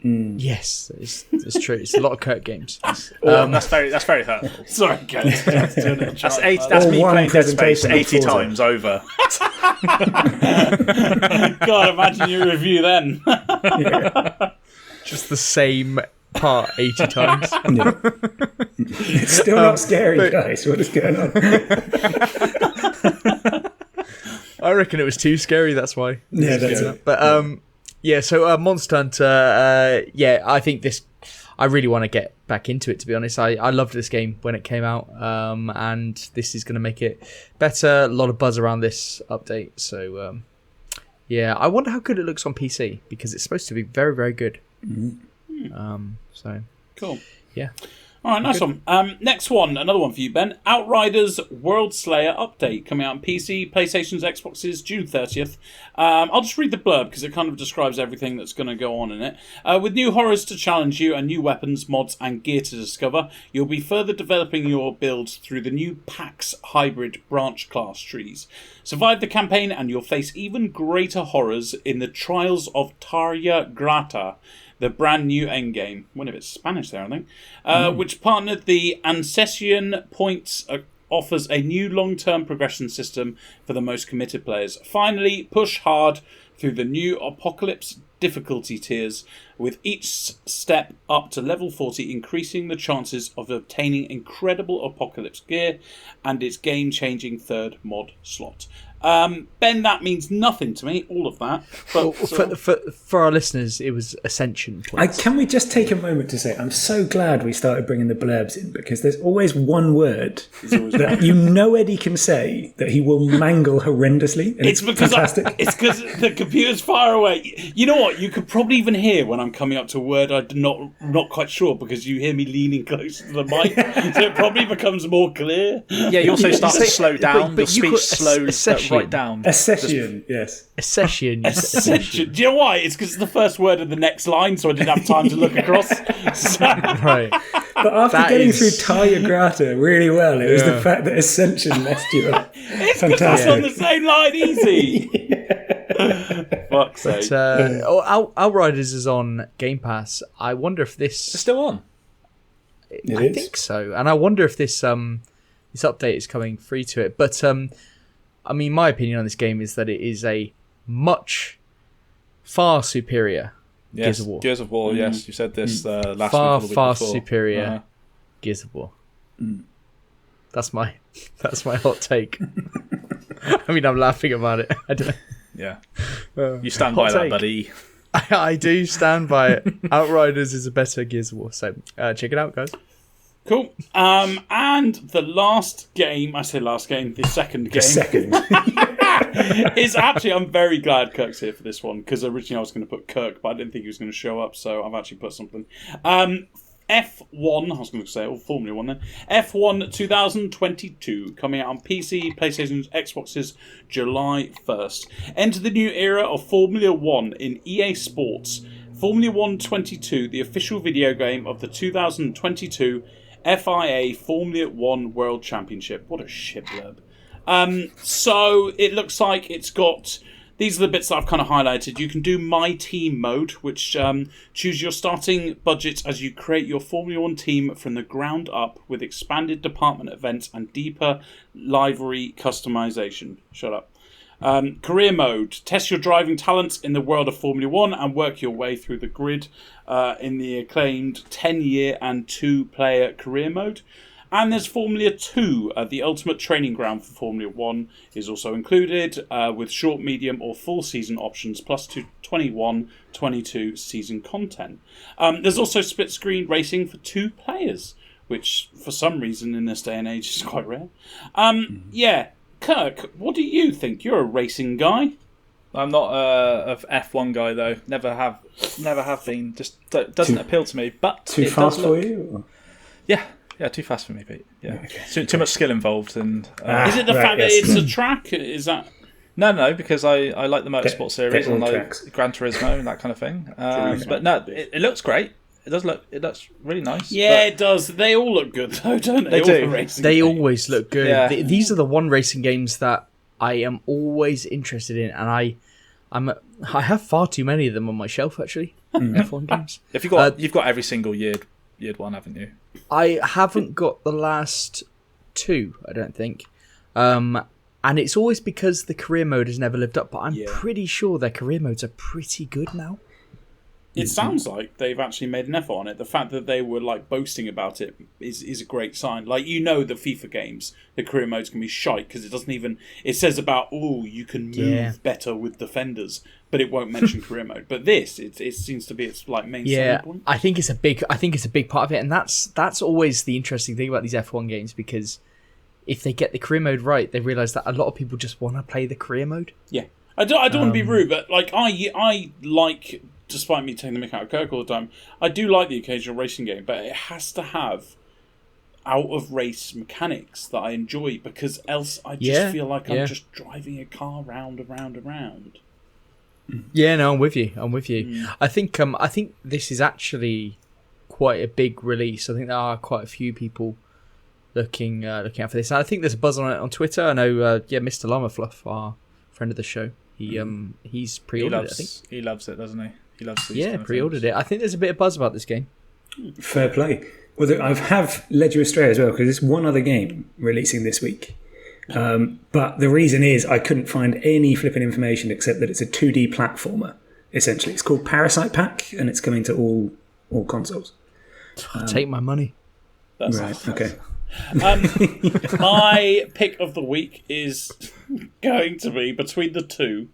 Yes, it's true. It's a lot of Kirk games. That's very hurtful. Sorry, guys. That's That's me one playing Dead Space presentation of 80 Forza. times over. God, imagine your review then. Just the same part 80 times. Yeah. It's still not scary, guys. What is going on? I reckon it was too scary. That's why. Yeah, that's it. But so Monster Hunter. I think this. I really want to get back into it. To be honest, I loved this game when it came out, and this is going to make it better. A lot of buzz around this update. So I wonder how good it looks on PC because it's supposed to be very, very good. So Cool. Yeah. All right, nice one. Next one, another one for you, Ben. Outriders World Slayer update coming out on PC, PlayStation's, Xboxes, June 30th. I'll just read the blurb because it kind of describes everything that's going to go on in it. With new horrors to challenge you and new weapons, mods, and gear to discover, you'll be further developing your builds through the new PAX hybrid branch class trees. Survive the campaign and you'll face even greater horrors in the Trials of Tarja Grata, the brand new endgame. One of it's Spanish there, I think. Which partnered the Ancession Points offers a new long-term progression system for the most committed players. Finally, push hard through the new Apocalypse difficulty tiers, with each step up to level 40 increasing the chances of obtaining incredible Apocalypse gear and its game-changing third mod slot. Ben, that means nothing to me, all of that. But for our listeners, it was Ascension points. Can we just take a moment to say I'm so glad we started bringing the blurbs in because there's always one word that Eddie can say that he will mangle horrendously. And it's because fantastic. It's because the computer's far away. You know what? You could probably even hear when I'm coming up to a word I'm not quite sure because you hear me leaning closer to the mic, so it probably becomes more clear. Yeah, you also start to slow down. but Your you speech slows right down. Accession, yes. Accession. Ascension. Do you know why? It's because it's the first word of the next line, so I didn't have time to look across. Right. But after getting through Tarja Grata really well, it was the fact that Ascension messed you up. It's because that's on the same line, easy. Fuck's sake. Outriders is on Game Pass. I wonder if this... It's still on. I think so. And I wonder if this update is coming free to it. But, I mean, my opinion on this game is that it is a far superior Gears of War. Gears of War, yes. You said this last week. Far superior Gears of War. That's my hot take. I mean, I'm laughing about it. I don't. Yeah. You stand by that, buddy. I do stand by it. Outriders is a better Gears of War. So check it out, guys. Cool. And the last game, I say last game, the second game. Is actually, I'm very glad Kirk's here for this one, because originally I was going to put Kirk, but I didn't think he was going to show up, so I've actually put something. F1, I was going to say, Formula 1 then. F1 2022, coming out on PC, PlayStation, Xboxes, July 1st. Enter the new era of Formula 1 in EA Sports. Formula 1 22, the official video game of the 2022 FIA Formula 1 World Championship. What a shit blurb. So it looks like it's got... These are the bits that I've kind of highlighted. You can do My Team mode, which choose your starting budget as you create your Formula 1 team from the ground up with expanded department events and deeper livery customization. Shut up. Career mode. Test your driving talents in the world of Formula 1 and work your way through the grid in the acclaimed 10-year and 2-player career mode. And there's Formula 2, the ultimate training ground for Formula 1 is also included with short, medium or full season options plus 21-22 season content. There's also split screen racing for 2 players, which for some reason in this day and age is quite rare. Yeah, Kirk, what do you think? You're a racing guy. I'm not a F1 guy though. Never have been. Just doesn't appeal to me. But too fast for you? Yeah, too fast for me, Pete. Yeah, okay. Too much skill involved. And is it the fact that it's a track? Is that? No, because I like the motorsport series and like Gran Turismo and that kind of thing. But no, it looks great. It looks really nice. Yeah, it does. They all look good though, don't they? They always look good. Yeah. These are the one racing games that I am always interested in, and I have far too many of them on my shelf, actually. F1 games. If you've got every single year one, haven't you? I haven't got the last two, I don't think. And it's always because the career mode has never lived up, but I'm pretty sure their career modes are pretty good now. It sounds like they've actually made an effort on it. The fact that they were like boasting about it is a great sign. Like, the FIFA games, the career modes can be shite because it doesn't even. It says about you can move better with defenders, but it won't mention career mode. But this, it seems to be its like main selling point. I think it's a big part of it, and that's always the interesting thing about these F1 games, because if they get the career mode right, they realise that a lot of people just want to play the career mode. Yeah, I don't want to be rude, but like I like. Despite me taking the mick out of Kirk all the time, I do like the occasional racing game, but it has to have out-of-race mechanics that I enjoy, because else I just feel like I'm just driving a car round and round and round. Yeah, no, I'm with you. I think this is actually quite a big release. I think there are quite a few people looking out for this. And I think there's a buzz on it on Twitter. I know, Mr. Llama Fluff, our friend of the show, he's pre-ordered it, I think. He loves it, doesn't he? He loves these kind of pre-ordered things. it. I think there's a bit of buzz about this game. Fair play. Well, I have led you astray as well, because there's one other game releasing this week. But the reason is I couldn't find any flipping information except that it's a 2D platformer, essentially. It's called Parasite Pack, and it's coming to all consoles. Take my money. That's right, okay. My pick of the week is going to be between the two,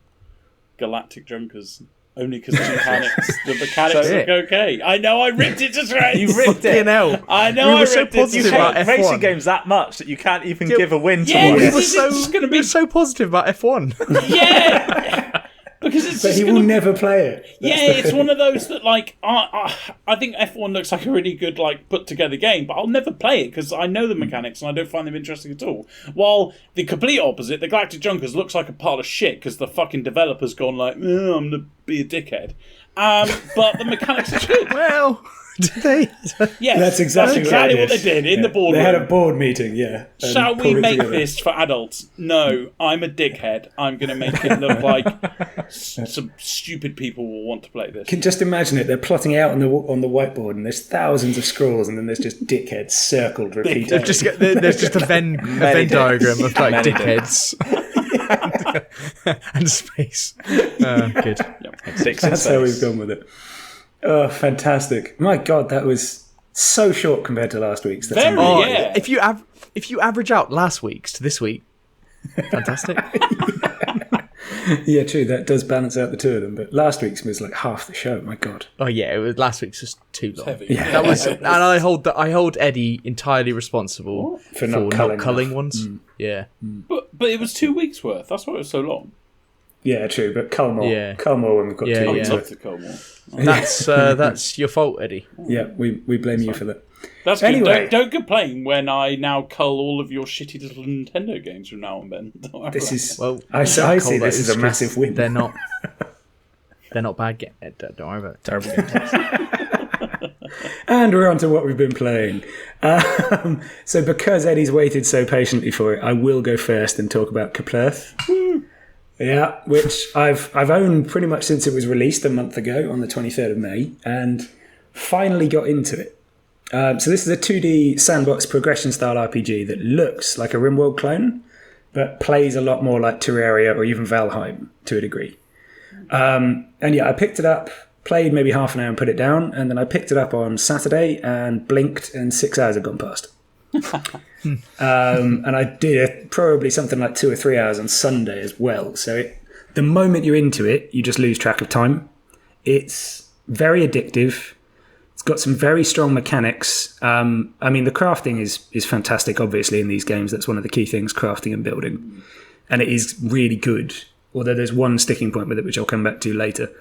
Galactic Junkers. Only because the mechanics look okay. I know I ripped it to shreds. You ripped it. Hell. I know I ripped it to You hate racing games that much that you can't even give a win to one. We were so positive about F1. Yeah. Because it's But just he will never play it. It's one of those that, like, I think F1 looks like a really good, like, put together game, but I'll never play it because I know the mechanics and I don't find them interesting at all. While the complete opposite, the Galactic Junkers, looks like a pile of shit because the fucking developer's gone like, I'm gonna be a dickhead. But the mechanics are good. Well, did they? Yes, That's exactly what they did in the boardroom. They had a board meeting, Shall we make this for adults? No, I'm a dickhead. I'm going to make it look like some stupid people will want to play this. Can just imagine it. They're plotting out on the whiteboard, and there's thousands of scrolls, and then there's just dickheads circled repeatedly. There's just a Venn diagram of like dickheads and space. Good. That's how we've gone with it. Oh, fantastic! My God, that was so short compared to last week's. That's yeah. If you average out last week's to this week, fantastic. Yeah, true. That does balance out the two of them. But last week's was like half the show. My God. Oh yeah, it was last week's just too long. Heavy. Yeah. That was, and I hold Eddie entirely responsible For not culling ones. Yeah, But it was 2 weeks worth. That's why it was so long. Yeah, true. But cull more. Yeah. Cull more when we've got 2 I weeks would worth. love to cull more. that's your fault, Eddie. Yeah, we blame you for that. That's good. Anyway. Don't complain when I now cull all of your shitty little Nintendo games from now on, Ben. This is. Well, I see this as a massive win. They're not bad games. Don't worry about it. Terrible games. And we're on to what we've been playing. So because Eddie's waited so patiently for it, I will go first and talk about Keplerth. Yeah, which I've owned pretty much since it was released a month ago on the 23rd of May, and finally got into it. So this is a 2D sandbox progression-style RPG that looks like a RimWorld clone, but plays a lot more like Terraria or even Valheim to a degree. And yeah, I picked it up, played maybe half an hour and put it down, and then I picked it up on Saturday and blinked and 6 hours had gone past. And I did probably something like 2 or 3 hours on Sunday as well. So the moment you're into it, you just lose track of time. It's very addictive. It's got some very strong mechanics. I mean, the crafting is fantastic, obviously, in these games. That's one of the key things, crafting and building. And it is really good, although there's one sticking point with it, which I'll come back to later.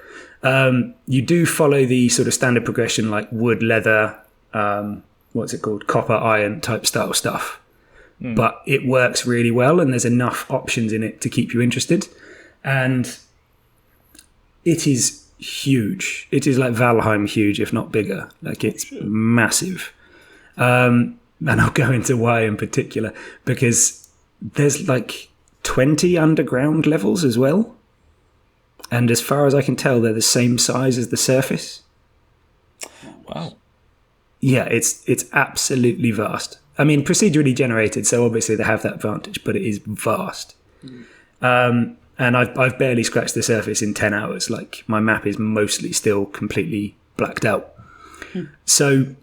You do follow the sort of standard progression, like wood, leather, what's it called, copper, iron type style stuff. But it works really well, and there's enough options in it to keep you interested. And it is huge. It is like Valheim huge, if not bigger. Like, it's massive. And I'll go into why in particular, because there's like 20 underground levels as well. And as far as I can tell, they're the same size as the surface. Wow. Yeah, it's absolutely vast. I mean, procedurally generated, so obviously they have that advantage, but it is vast. And I've barely scratched the surface in 10 hours. Like, my map is mostly still completely blacked out. So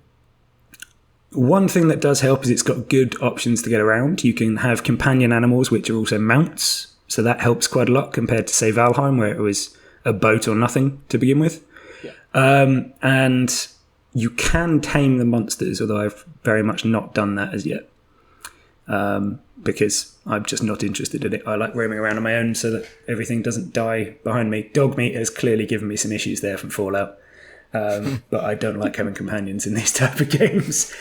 one thing that does help is it's got good options to get around. You can have companion animals, which are also mounts. So that helps quite a lot compared to, say, Valheim, where it was a boat or nothing to begin with. Yeah. And you can tame the monsters, although I've very much not done that as yet. Because I'm just not interested in it. I like roaming around on my own so that everything doesn't die behind me. Dog meat has clearly given me some issues there from Fallout. But I don't like having companions in these type of games.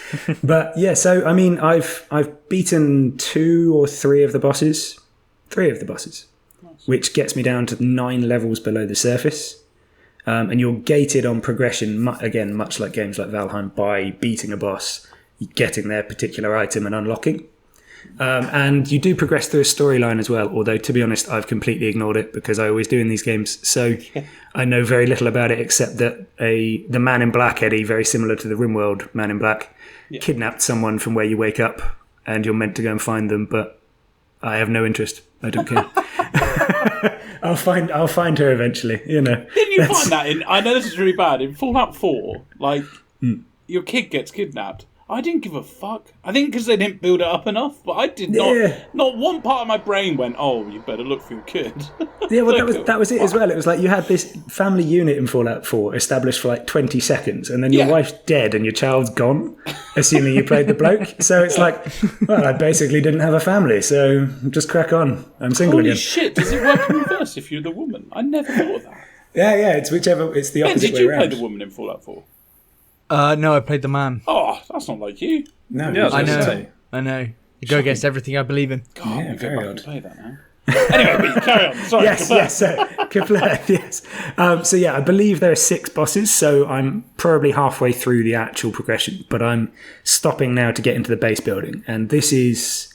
But yeah, so I mean, I've beaten 2 or 3 of the bosses. 3 of the bosses, nice. Which gets me down to 9 levels below the surface. And you're gated on progression, again, much like games like Valheim, by beating a boss, getting their particular item and unlocking. And you do progress through a storyline as well, although, to be honest, I've completely ignored it because I always do in these games. So I know very little about it except that the Man in Black, Eddie, very similar to the RimWorld Man in Black, kidnapped someone from where you wake up and you're meant to go and find them, but I have no interest. I don't care. I'll find her eventually, you know. Didn't you find that in... I know this is really bad. In Fallout 4, like, your kid gets kidnapped. I didn't give a fuck. I think because they didn't build it up enough, but I did not... Yeah. Not one part of my brain went, oh, you better look for your kid. Yeah, well, that was it as well. It was like you had this family unit in Fallout 4 established for like 20 seconds, and then your wife's dead and your child's gone, assuming you played the bloke. So it's like, well, I basically didn't have a family, so just crack on. I'm single Holy again. Shit, does it work in reverse if you're the woman? I never thought of that. Yeah, it's whichever, it's the opposite Ben, way did you around. play the woman in Fallout 4? No, I played the man. Oh, that's not like you. No, Yeah, I know. say. I know. You go against everything I believe in. God, Yeah, I'm going to very go back odd. and play that now. Anyway, but carry on. Sorry. Yes, so Keplerth, yes. So yeah, I believe there are 6 bosses, so I'm probably halfway through the actual progression, but I'm stopping now to get into the base building, and this is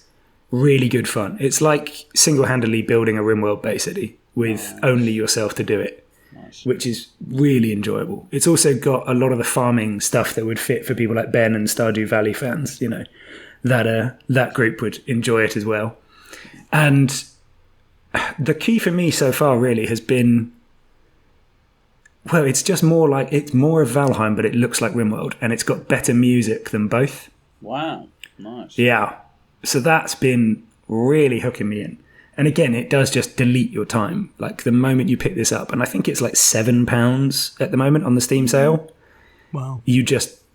really good fun. It's like single-handedly building a RimWorld base, Eddie, with only yourself to do it. Nice. Which is really enjoyable. It's also got a lot of the farming stuff that would fit for people like Ben and Stardew Valley fans, you know, that group would enjoy it as well. And the key for me so far really has been, well, it's just more like, it's more of Valheim, but it looks like RimWorld, and it's got better music than both. Wow, nice. Yeah, so that's been really hooking me in. And again, it does just delete your time. Like the moment you pick this up, and I think it's like £7 at the moment on the Steam sale. Wow.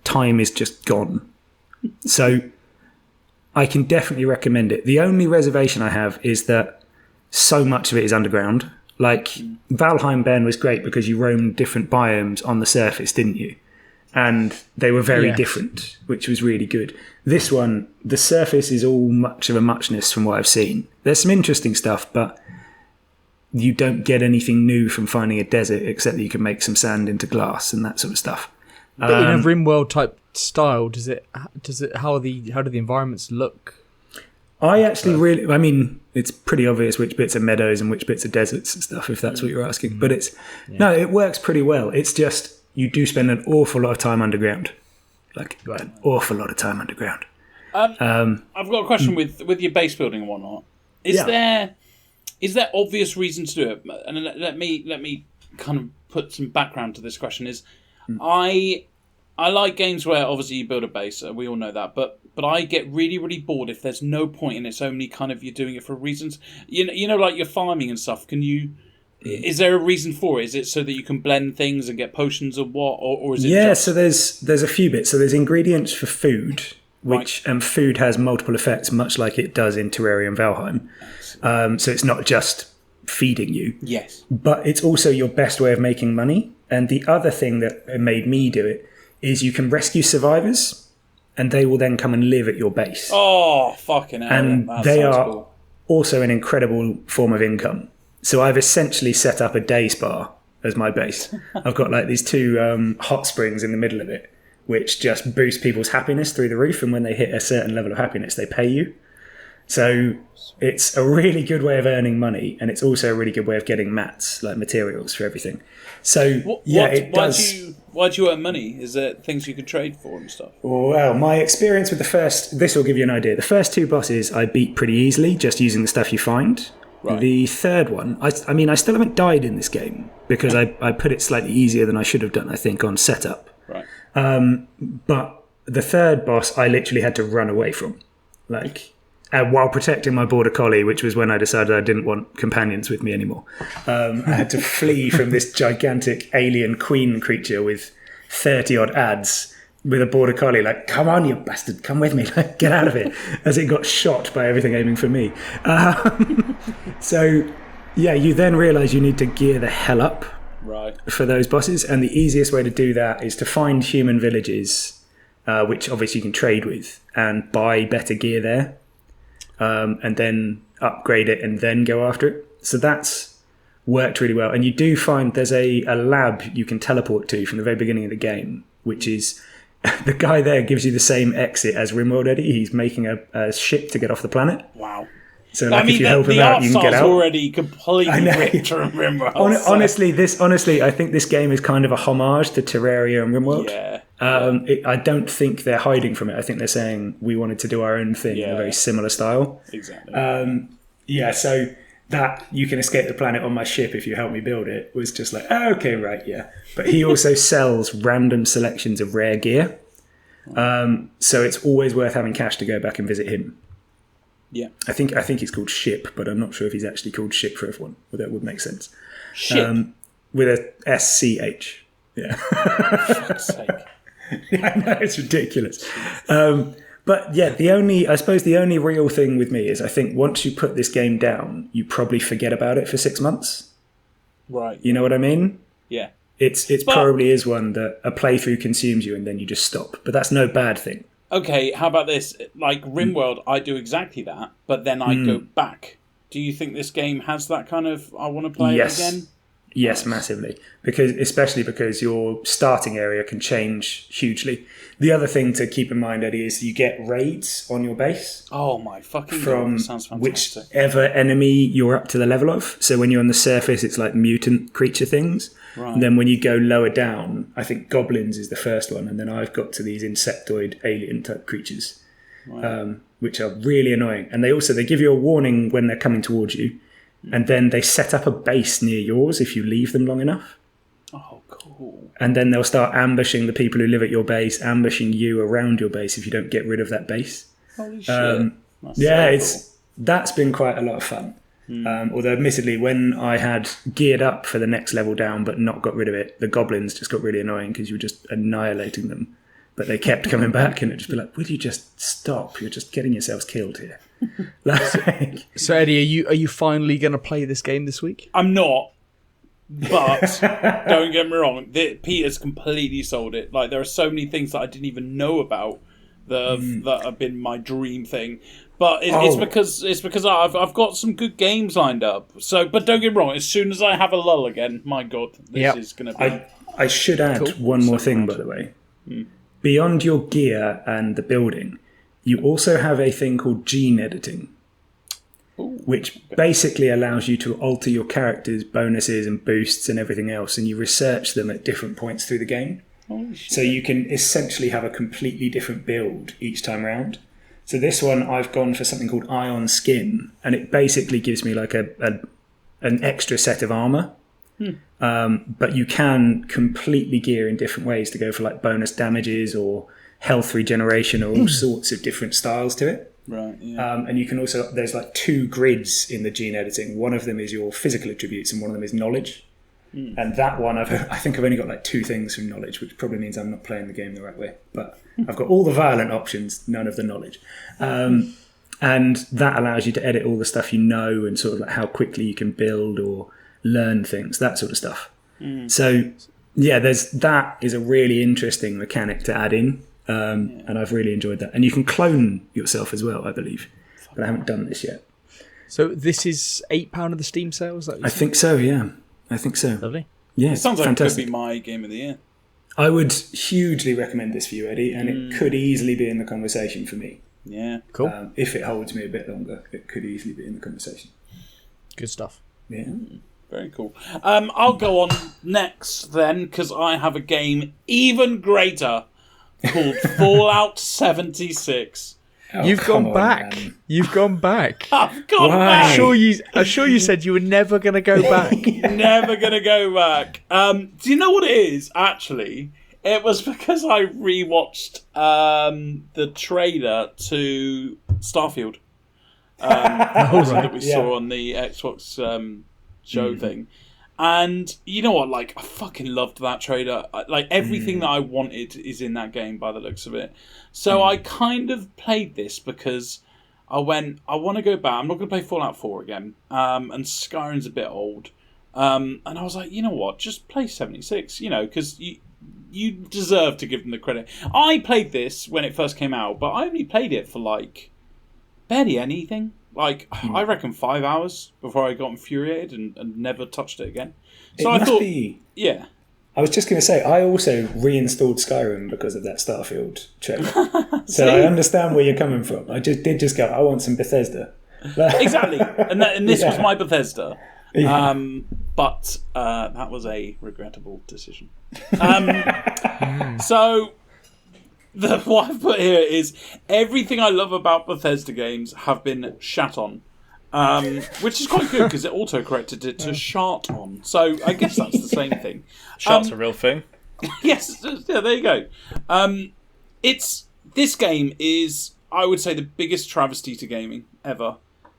Time is just gone. So I can definitely recommend it. The only reservation I have is that so much of it is underground. Like Valheim, Ben, was great because you roamed different biomes on the surface, didn't you? And they were very different, which was really good. This one, the surface is all much of a muchness from what I've seen. There's some interesting stuff, but you don't get anything new from finding a desert except that you can make some sand into glass and that sort of stuff. But in a RimWorld type style, how do the environments look? I actually I mean, it's pretty obvious which bits are meadows and which bits are deserts and stuff, if that's what you're asking. But no, it works pretty well. It's just, you do spend an awful lot of time underground. Like, an awful lot of time underground. I've got a question with your base building and whatnot. Is there obvious reason to do it? And let me kind of put some background to this question. I like games where obviously you build a base. We all know that, but I get really, really bored if there's no point and it's only kind of you're doing it for reasons. You know, like you're farming and stuff. Is there a reason for it? Is it so that you can blend things and get potions or what? Or is it just... so there's a few bits. So there's ingredients for food, which and food has multiple effects, much like it does in Terraria and Valheim. So it's not just feeding you. Yes. But it's also your best way of making money. And the other thing that made me do it is you can rescue survivors, and they will then come and live at your base. Oh, fucking hell. And that they sounds are cool. Also an incredible form of income. So I've essentially set up a day spa as my base. I've got like these 2 hot springs in the middle of it, which just boost people's happiness through the roof. And when they hit a certain level of happiness, they pay you. So it's a really good way of earning money, and it's also a really good way of getting mats, like materials for everything. So it does. Why do you earn money? Is there things you can trade for and stuff? Well, my experience with the first, this will give you an idea. The first 2 bosses I beat pretty easily, just using the stuff you find. Right. The third one, I still haven't died in this game because I put it slightly easier than I should have done, I think, on setup. Right. But the third boss, I literally had to run away from, while protecting my border collie, which was when I decided I didn't want companions with me anymore. I had to flee from this gigantic alien queen creature with 30 odd ads with a border collie, like, come on, you bastard, come with me, get out of here, as it got shot by everything aiming for me. So, you then realise you need to gear the hell up for those bosses, and the easiest way to do that is to find human villages, which obviously you can trade with, and buy better gear there. And then upgrade it and then go after it. So that's worked really well. And you do find there's a lab you can teleport to from the very beginning of the game, which is the guy there gives you the same exit as Rimworld Eddie. He's making a ship to get off the planet. Wow. So if you help him out, you can get out. Already completely ripped from Rimworld. Honestly, I think this game is kind of a homage to Terraria and Rimworld. Yeah. I don't think they're hiding from it. I think they're saying we wanted to do our own thing in a very similar style. Exactly. So that you can escape the planet on my ship if you help me build it was just like, okay, right, yeah. But he also sells random selections of rare gear. So it's always worth having cash to go back and visit him. Yeah. I think he's called Ship, but I'm not sure if he's actually called Ship for everyone. Well, that would make sense. Ship. With a SCH. Yeah. For fuck's sake. I know, it's ridiculous. But yeah, the only real thing with me is I think once you put this game down, you probably forget about it for 6 months. Right. You know what I mean? Yeah. It probably is one that a playthrough consumes you and then you just stop. But that's no bad thing. Okay, how about this? Like Rimworld, I do exactly that, but then I go back. Do you think this game has that kind of, I want to play it again? Yes, massively. Especially because your starting area can change hugely. The other thing to keep in mind, Eddie, is you get raids on your base. Oh my fucking God, from that sounds fantastic. Whichever enemy you're up to the level of. So when you're on the surface, it's like mutant creature things. Right. And then when you go lower down, I think goblins is the first one. And then I've got to these insectoid alien type creatures, which are really annoying. And they give you a warning when they're coming towards you. And then they set up a base near yours if you leave them long enough. Oh, cool. And then they'll start ambushing the people who live at your base, ambushing you around your base if you don't get rid of that base. Holy shit. That's been quite a lot of fun. Although admittedly, when I had geared up for the next level down but not got rid of it, the goblins just got really annoying because you were just annihilating them. But they kept coming back, and it'd just be like, "Will you just stop? You're just getting yourselves killed here." So Eddie, are you finally going to play this game this week? I'm not, but don't get me wrong. Peter's completely sold it. Like there are so many things that I didn't even know about that have been my dream thing. But it's because I've got some good games lined up. So, but don't get me wrong. As soon as I have a lull again, my God, this is going to be. I should add one more thing, by the way. Beyond your gear and the building, you also have a thing called gene editing, which basically allows you to alter your character's bonuses and boosts and everything else, and you research them at different points through the game. So you can essentially have a completely different build each time around. So this one, I've gone for something called Ion Skin, and it basically gives me like an extra set of armor. But you can completely gear in different ways to go for like bonus damages or health regeneration or all sorts of different styles to it. Right. Yeah. And you can also, there's like 2 grids in the gene editing. One of them is your physical attributes and one of them is knowledge. And that one, I think I've only got like 2 things from knowledge, which probably means I'm not playing the game the right way. But I've got all the violent options, none of the knowledge. And that allows you to edit all the stuff you know and sort of like how quickly you can build or learn things, that sort of stuff. So yeah, that is a really interesting mechanic to add in. And I've really enjoyed that. And you can clone yourself as well, I believe. But I haven't done this yet. So this is £8 of the Steam sales? I think so, yeah. I think so. Lovely. Yeah, it sounds like fantastic. it could be my game of the year. I would hugely recommend this for you, Eddie, and it could easily be in the conversation for me. Yeah. Cool. If it holds me a bit longer, it could easily be in the conversation. Good stuff. Yeah. Very cool. I'll go on next then, because I have a game even greater called Fallout 76. Oh, You've come gone on, back. man. You've gone back. I've gone Why? back. I'm sure you said you were never going to go back. Never gonna go back. Do you know what it is? Actually, it was because I rewatched the trailer to Starfield. That we saw on the Xbox show thing. And you know what? Like, I fucking loved that trailer. Like, everything that I wanted is in that game by the looks of it. So I kind of played this because I went, I want to go back. I'm not going to play Fallout 4 again. And Skyrim's a bit old. And I was like, you know what? Just play 76, because you deserve to give them the credit. I played this when it first came out, but I only played it for, like, barely anything. Like, I reckon 5 hours before I got infuriated and never touched it again. So I thought, yeah. I was just going to say, I also reinstalled Skyrim because of that Starfield trailer. So I understand where you're coming from. I did go, I want some Bethesda. Exactly. And this was my Bethesda. Yeah. But that was a regrettable decision. So what I've put here is everything I love about Bethesda games have been shat on. Which is quite good because it auto-corrected it to shart on. So I guess that's the same thing. Shart's a real thing. Yes, yeah, there you go. This game is, I would say, the biggest travesty to gaming ever.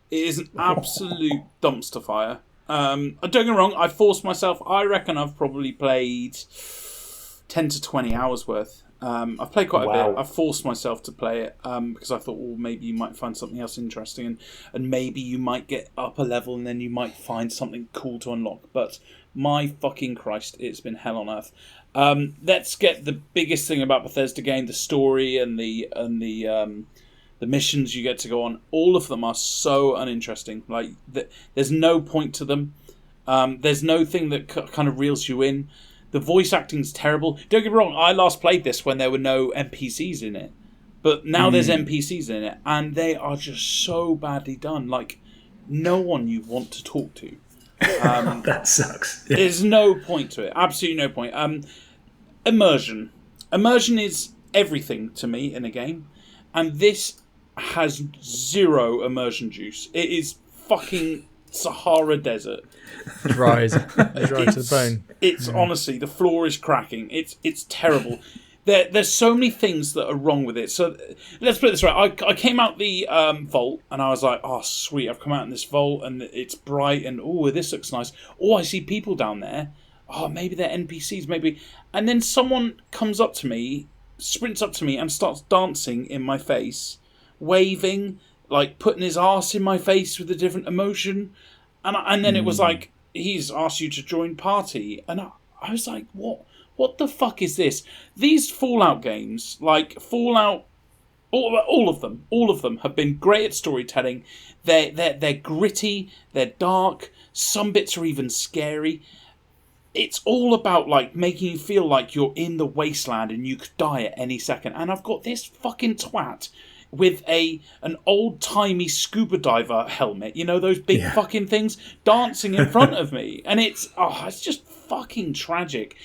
It is an absolute dumpster fire. Don't get me wrong, I forced myself. I reckon I've probably played 10 to 20 hours worth. I've played quite a bit. I've forced myself to play it because I thought, well, maybe you might find something else interesting and maybe you might get up a level and then you might find something cool to unlock. But my fucking Christ, it's been hell on earth. Let's get the biggest thing about Bethesda game, the story and the missions you get to go on. All of them are so uninteresting. Like, there's no point to them. There's no thing that kind of reels you in. The voice acting's terrible. Don't get me wrong, I last played this when there were no NPCs in it. But now there's NPCs in it, and they are just so badly done. Like, no one you want to talk to. That sucks. Yeah. There's no point to it. Absolutely no point. Immersion. Immersion is everything to me in a game. And this has zero immersion juice. It is fucking Sahara Desert. Dry to the bone. It's honestly, the floor is cracking. It's terrible. There's so many things that are wrong with it. So let's put it this way. I came out the vault and I was like, oh, sweet. I've come out in this vault and it's bright and, oh, this looks nice. Oh, I see people down there. Oh, maybe they're NPCs, maybe. And then someone comes up to me, sprints up to me and starts dancing in my face, waving, like putting his arse in my face with a different emotion. And then it was like, he's asked you to join party. And I was like, what the fuck is this? These Fallout games, like Fallout, all of them have been great at storytelling. They're gritty, they're dark, some bits are even scary. It's all about like making you feel like you're in the wasteland and you could die at any second. And I've got this fucking twat with an old-timey scuba diver helmet, those big fucking things, dancing in front of me. And it's just fucking tragic.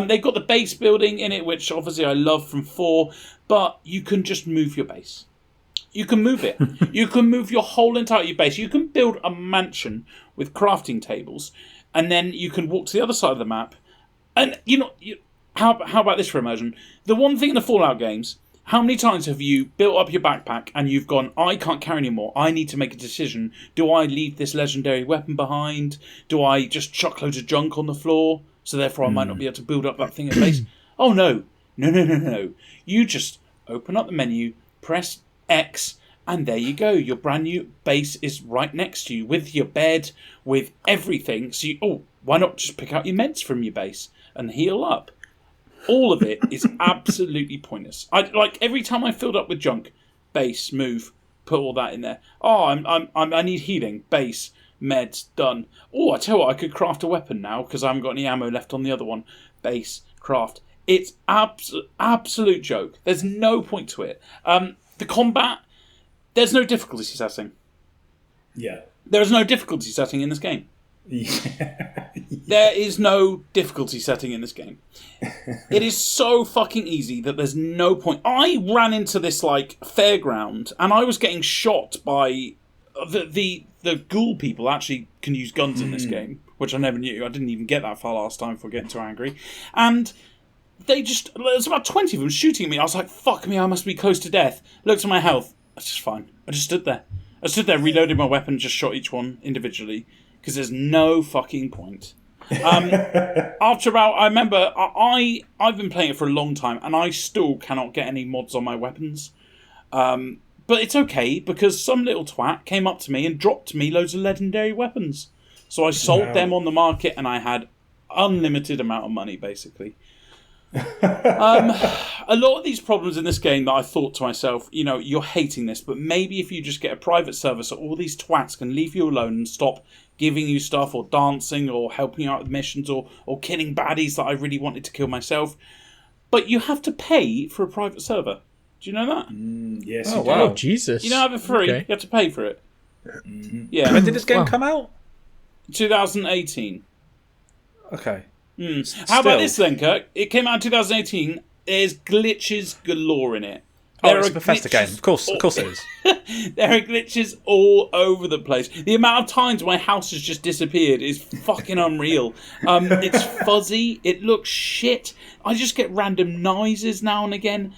They've got the base building in it, which obviously I love from 4, but you can just move your base. You can move it. You can move your whole entire base. You can build a mansion with crafting tables, and then you can walk to the other side of the map. And, how about this for immersion? The one thing in the Fallout games, how many times have you built up your backpack and you've gone, I can't carry anymore. I need to make a decision. Do I leave this legendary weapon behind? Do I just chuck loads of junk on the floor? So therefore I might not be able to build up that thing at base. Oh, no. No. You just open up the menu, press X, and there you go. Your brand new base is right next to you with your bed, with everything. So why not just pick out your meds from your base and heal up? All of it is absolutely pointless. Every time I filled up with junk, base, move, put all that in there. Oh, I need healing, base, meds, done. Oh, I tell you what, I could craft a weapon now because I haven't got any ammo left on the other one. Base, craft. It's absolute joke. There's no point to it. The combat, There's no difficulty setting. Yeah. There is no difficulty setting in this game. Yeah. There is no difficulty setting in this game. It is so fucking easy that there's no point. I ran into this like fairground and I was getting shot by the ghoul people actually can use guns in this game, which I never knew. I didn't even get that far last time before getting too angry. And there's about 20 of them shooting at me. I was like, fuck me, I must be close to death. Looked at my health. That's just fine. I just stood there. Reloaded my weapon, just shot each one individually. Because there's no fucking point. After about, I remember, I've been playing it for a long time, and I still cannot get any mods on my weapons. But it's okay, because some little twat came up to me and dropped me loads of legendary weapons. So I sold them on the market, and I had unlimited amount of money, basically. A lot of these problems in this game that I thought to myself, you're hating this, but maybe if you just get a private server so all these twats can leave you alone and stop giving you stuff or dancing or helping you out with missions or killing baddies that I really wanted to kill myself. But you have to pay for a private server. Do you know that? Yes. Oh, wow. Oh, Jesus. You don't have it free. Okay. You have to pay for it. Mm-hmm. Yeah. When did this game come out? 2018. Okay. How about this then, Kirk? It came out in 2018. There's glitches galore in it. It's a Bethesda game. Of course it is. There are glitches all over the place. The amount of times my house has just disappeared is fucking unreal. It's fuzzy. It looks shit. I just get random noises now and again.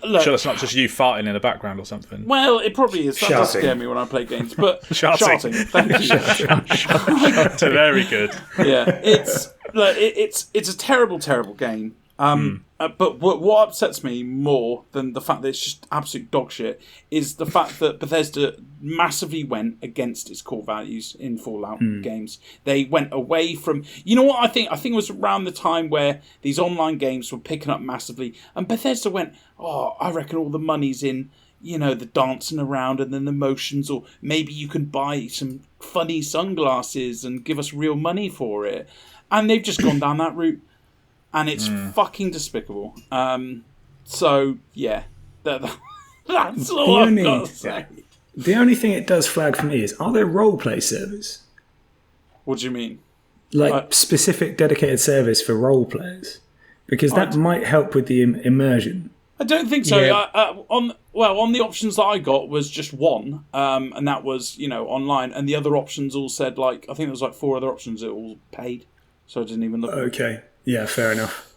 Look, sure, it's not just you farting in the background or something. Well, it probably is. That does scare me when I play games. But shouting. Thank you. Very good. Yeah, it's a terrible, terrible game. But what upsets me more than the fact that it's just absolute dog shit is the fact that Bethesda massively went against its core values in Fallout games. They went away from... You know what I think? I think it was around the time where these online games were picking up massively, and Bethesda went, I reckon all the money's in, the dancing around and then the motions, or maybe you can buy some funny sunglasses and give us real money for it. And they've just gone down that route. And it's fucking despicable. So, yeah. That's all I've got to say. The only thing it does flag for me is, are there roleplay servers? What do you mean? Like specific dedicated servers for role players? Because that might help with the immersion. I don't think so. Yeah. On the options that I got was just one, and that was, online. And the other options all said, I think there was 4 other options that all paid. So I didn't even look. Okay. Yeah, fair enough.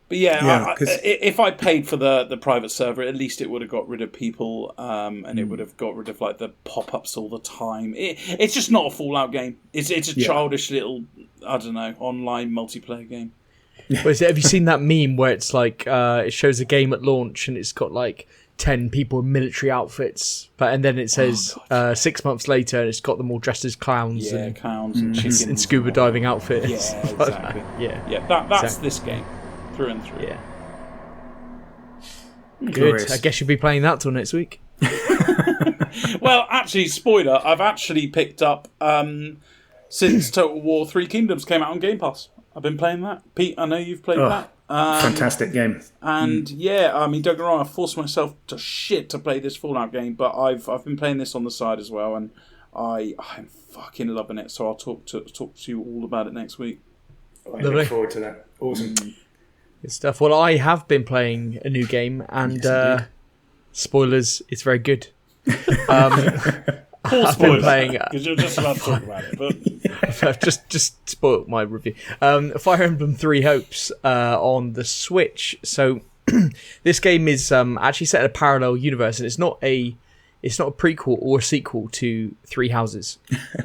But if I paid for the private server, at least it would have got rid of people, and it would have got rid of the pop-ups all the time. It's just not a Fallout game. It's a childish little, I don't know, online multiplayer game. Have you seen that meme where it's it shows a game at launch and it's got 10 people in military outfits, and then it says 6 months later and it's got them all dressed as clowns and clowns and chickens in scuba diving outfits. Yeah, exactly. That's exactly. This game through and through. Yeah. Good. Glorious. I guess you'll be playing that till next week. Well, actually, spoiler, I've actually picked up since Total War 3 Kingdoms came out on Game Pass. I've been playing that. Pete, I know you've played that. Fantastic game. And don't get me wrong, I forced myself to play this Fallout game, but I've been playing this on the side as well, and I'm fucking loving it. So I'll talk to you all about it next week. I look forward to that. Awesome. Good stuff. Well, I have been playing a new game, and spoilers, it's very good. I've been playing because you're just about to talk about it, but I've just spoiled my review. Fire Emblem 3 Hopes on the Switch. So this game is actually set in a parallel universe, and it's not a prequel or a sequel to Three Houses.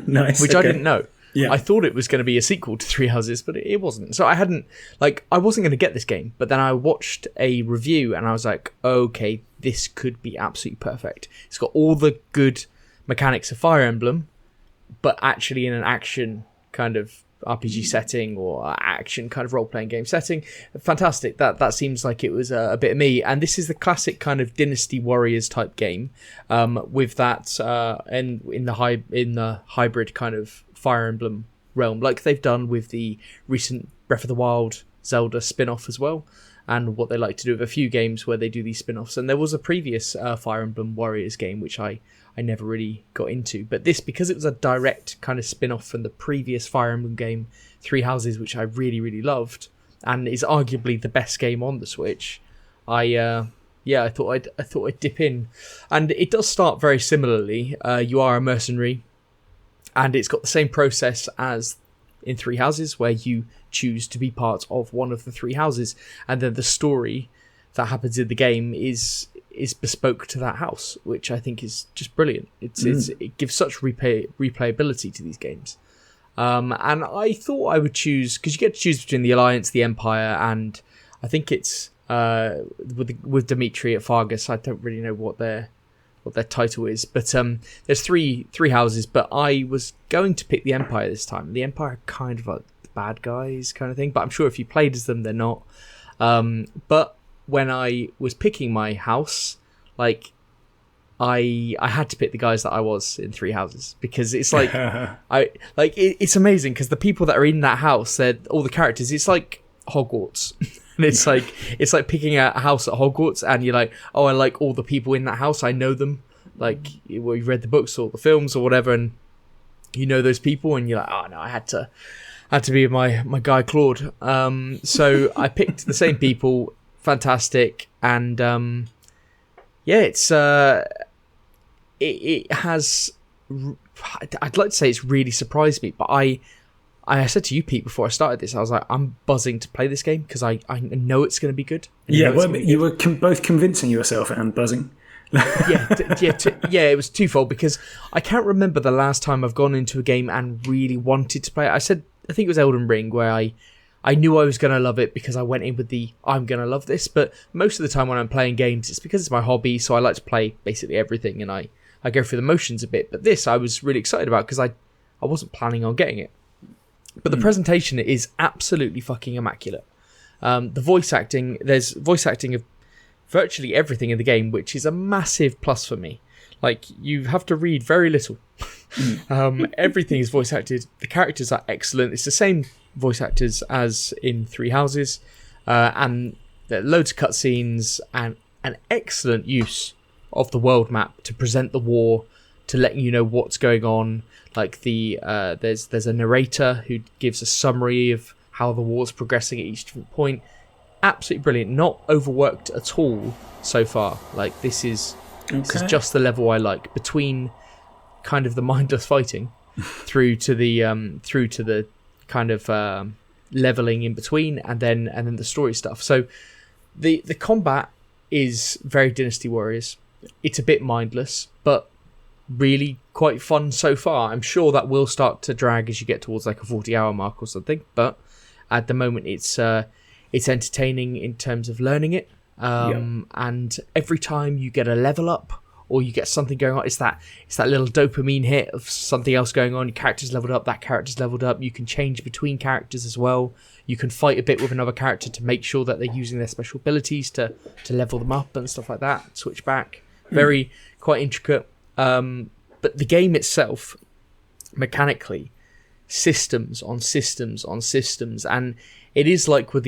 Nice, which I didn't know. Yeah. I thought it was going to be a sequel to Three Houses, but it wasn't. So I wasn't going to get this game, but then I watched a review and I was like, okay, this could be absolutely perfect. It's got all the good mechanics of Fire Emblem, but actually in an action kind of RPG setting or action kind of role-playing game setting. Fantastic. That seems like it was a bit of me. And this is the classic kind of Dynasty Warriors type game, with that in the hybrid kind of Fire Emblem realm, like they've done with the recent Breath of the Wild Zelda spin-off as well. and what they like to do with a few games where they do these spin-offs. And there was a previous Fire Emblem Warriors game which I never really got into, but this, because it was a direct kind of spin-off from the previous Fire Emblem game, Three Houses, which I really, really loved, and is arguably the best game on the Switch, I thought I'd dip in. And it does start very similarly. You are a mercenary, and it's got the same process as in Three Houses, where you choose to be part of one of the three houses, and then the story that happens in the game is bespoke to that house, which I think is just brilliant. It gives such replayability to these games. And I thought I would choose, because you get to choose between the Alliance, the Empire, and I think it's with Dimitri at Fargus. I don't really know what their title is, but there's three houses. But I was going to pick the Empire this time. The Empire are kind of like the bad guys kind of thing, but I'm sure if you played as them, they're not. But when I was picking my house, like I had to pick the guys that I was in Three Houses, because it's like it's amazing, because the people that are in that house, they're all the characters. It's like Hogwarts. And it's like picking a house at Hogwarts, and you're like, oh, I like all the people in that house. I know them. Like, well, you've read the books or the films or whatever, and you know those people, and you're like, oh no, I had to be my guy Claude. So I picked the same people. Fantastic. And it's it has. I'd like to say it's really surprised me, but I said to you, Pete, before I started this, I was like, I'm buzzing to play this game because I know it's going to be good. Yeah, well, you were both convincing yourself and buzzing. It was twofold, because I can't remember the last time I've gone into a game and really wanted to play it. I think it was Elden Ring, where I knew I was going to love it because I went in with I'm going to love this. But most of the time when I'm playing games, it's because it's my hobby, so I like to play basically everything, and I go through the motions a bit. But this I was really excited about because I wasn't planning on getting it. But the presentation is absolutely fucking immaculate. The voice acting, there's voice acting of virtually everything in the game, which is a massive plus for me. Like, you have to read very little. Everything is voice acted. The characters are excellent. It's the same voice actors as in Three Houses. And there are loads of cutscenes and an excellent use of the world map to present the war, to let you know what's going on. Like there's a narrator who gives a summary of how the war's progressing at each different point. Absolutely brilliant. Not overworked at all so far. Like, this is just the level I like, between kind of the mindless fighting through to the kind of leveling in between, and then the story stuff. So the combat is very Dynasty Warriors. It's a bit mindless, but really quite fun so far. I'm sure that will start to drag as you get towards like a 40-hour mark or something, but at the moment it's entertaining in terms of learning it. And every time you get a level up or you get something going on, it's that little dopamine hit of something else going on. Your character's leveled up, that character's leveled up. You can change between characters as well. You can fight a bit with another character to make sure that they're using their special abilities to level them up and stuff like that. Switch back. Very quite intricate. But the game itself, mechanically, systems on systems on systems, and it is like with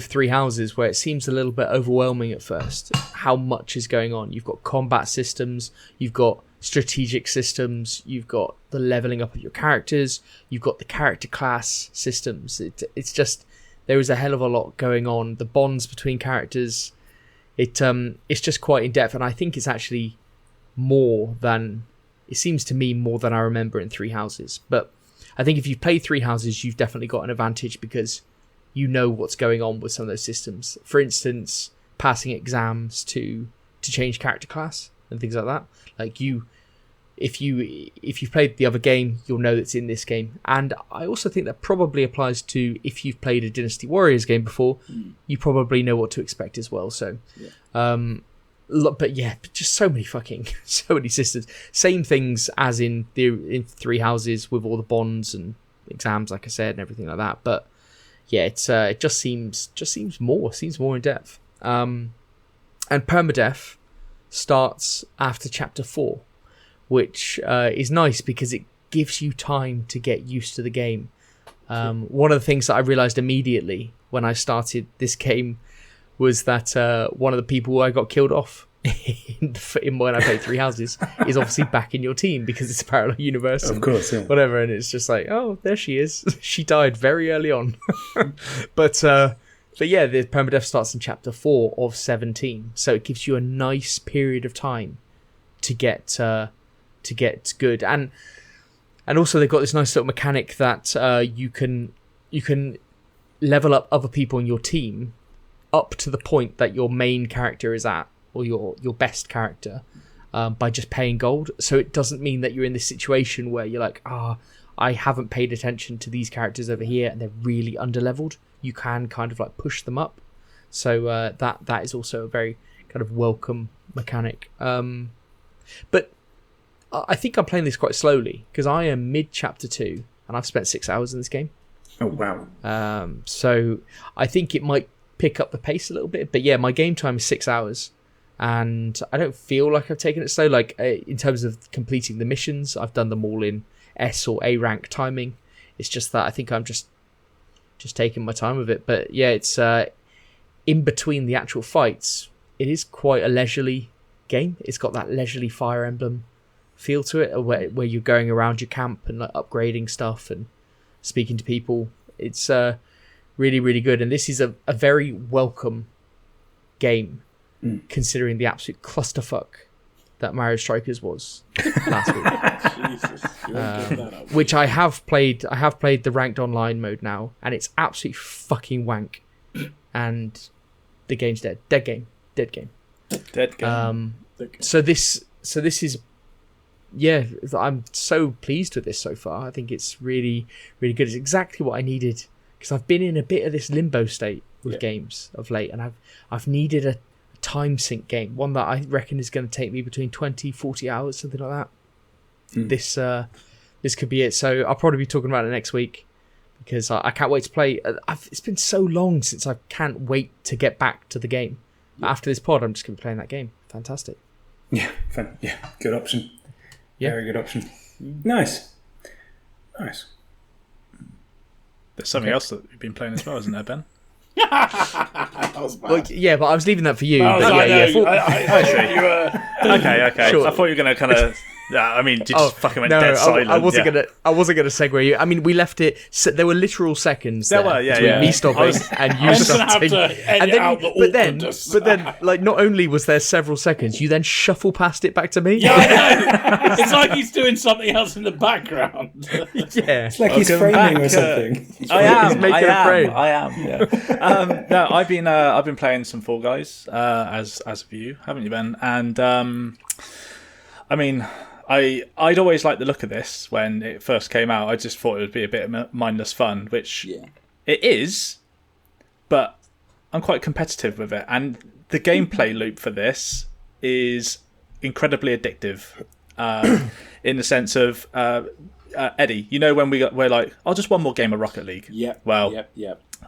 Three Houses, where it seems a little bit overwhelming at first, how much is going on. You've got combat systems, you've got strategic systems, you've got the leveling up of your characters, you've got the character class systems. It's just, there is a hell of a lot going on. The bonds between characters, it's just quite in depth, and I think it's actually it seems to me more than I remember in Three Houses. But I think if you've played Three Houses, you've definitely got an advantage because you know what's going on with some of those systems. For instance, passing exams to change character class and things like that. Like, if you've played the other game, you'll know that's in this game. And I also think that probably applies to if you've played a Dynasty Warriors game before, you probably know what to expect as well. So, but just so many systems. Same things as in Three Houses with all the bonds and exams, like I said, and everything like that. But yeah, it just seems more in depth. And permadeath starts after chapter 4, which is nice because it gives you time to get used to the game. One of the things that I realized immediately when I started this game was that one of the people I got killed off in when I played Three Houses is obviously back in your team because it's a parallel universe. Of course, yeah. Whatever, and it's just like, oh, there she is. She died very early on. But yeah, the permadeath starts in chapter 4 of 17, so it gives you a nice period of time to get good, and also they've got this nice little mechanic that you can level up other people in your team up to the point that your main character is at, or your best character, by just paying gold. So it doesn't mean that you're in this situation where you're like, I haven't paid attention to these characters over here and they're really underleveled. You can kind of like push them up. So that is also a very kind of welcome mechanic. But I think I'm playing this quite slowly because I am mid chapter 2 and I've spent 6 hours in this game. Oh, wow. So I think it might pick up the pace a little bit. But yeah, my game time is 6 hours. And I don't feel like I've taken it slow. Like in terms of completing the missions, I've done them all in S or A rank timing. It's just that I think I'm just taking my time with it. But yeah, it's in between the actual fights, it is quite a leisurely game. It's got that leisurely Fire Emblem feel to it, where you're going around your camp and like upgrading stuff and speaking to people. It's really, really good. And this is a very welcome game, considering the absolute clusterfuck that Mario Strikers was last week. Jesus, you won't give that up. Which I have played the ranked online mode now, and it's absolutely fucking wank. And the game's dead. Dead game. So this is, yeah, I'm so pleased with this so far. I think it's really, really good. It's exactly what I needed, because I've been in a bit of this limbo state with games of late, and I've needed a time sink game, one that I reckon is going to take me between 20-40 hours, something like that. This could be it. So I'll probably be talking about it next week, because I can't wait to play. It's been so long since I can't wait to get back to the game. After this pod, I'm just going to be playing that game. Fantastic. Yeah, fun. Yeah, good option. Yeah. Very good option. Nice. There's something else that you've been playing as well, isn't there, Ben? That was bad. Well, yeah, but I was leaving that for you. I Okay. Sure. I thought you were going to kind of... I mean, you just fucking went dead silent. I wasn't gonna segue you. I mean, we left it. There were literal seconds there between me stopping and you starting. But then, like, not only was there several seconds, you then shuffle past it back to me. Yeah, I know. It's like he's doing something else in the background. Yeah, It's like he's framing or something. He's making a frame. I am. Yeah. No, I've been playing some Fall Guys, as of you, haven't you, Ben? And I mean, I'd always liked the look of this when it first came out. I just thought it would be a bit of mindless fun, which it is, but I'm quite competitive with it. And the gameplay loop for this is incredibly addictive, in the sense of, Eddie, you know when we're like, oh, just one more game of Rocket League.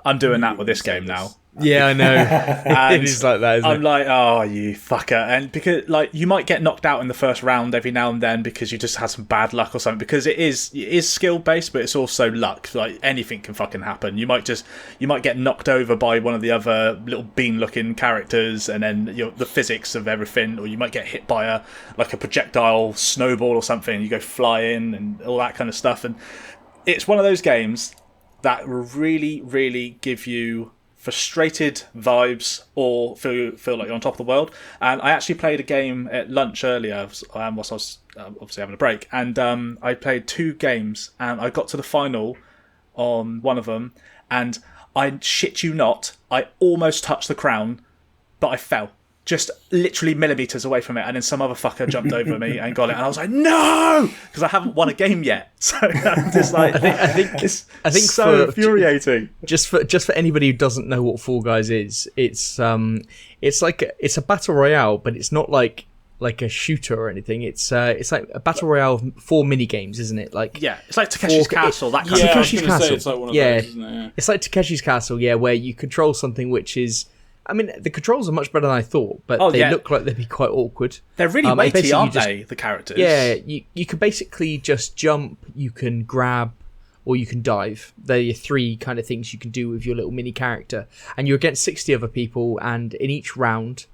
I'm doing that with this game now. Yeah, I know. It is like that, isn't it? I'm like, oh, you fucker. And because, like, you might get knocked out in the first round every now and then because you just had some bad luck or something, because it is skill based, but it's also luck. Like, anything can fucking happen. You might get knocked over by one of the other little bean looking characters, and then the physics of everything, or you might get hit by a projectile snowball or something, you go flying and all that kind of stuff. And it's one of those games that really, really give you frustrated vibes or feel like you're on top of the world. And I actually played a game at lunch earlier whilst I was obviously having a break, and I played 2 games, and I got to the final on one of them, and I shit you not, I almost touched the crown, but I fell just literally millimeters away from it, and then some other fucker jumped over me and got it, and I was like, no, because I haven't won a game yet. So I'm just like, I think so infuriating. Just for anybody who doesn't know what Fall Guys is, it's a battle royale, but it's not like a shooter or anything. It's like a battle royale for mini games, isn't it? Like, yeah, it's like Takeshi's Castle. That kind of Takeshi's Castle. It's like one of those, isn't it? Yeah. It's like Takeshi's Castle, yeah, where you control something which is. I mean, the controls are much better than I thought, but they look like they'd be quite awkward. They're really weighty, aren't they, the characters? Yeah, you can basically just jump, you can grab or you can dive. They're your three kind of things you can do with your little mini character. And you're against 60 other people, and in each round,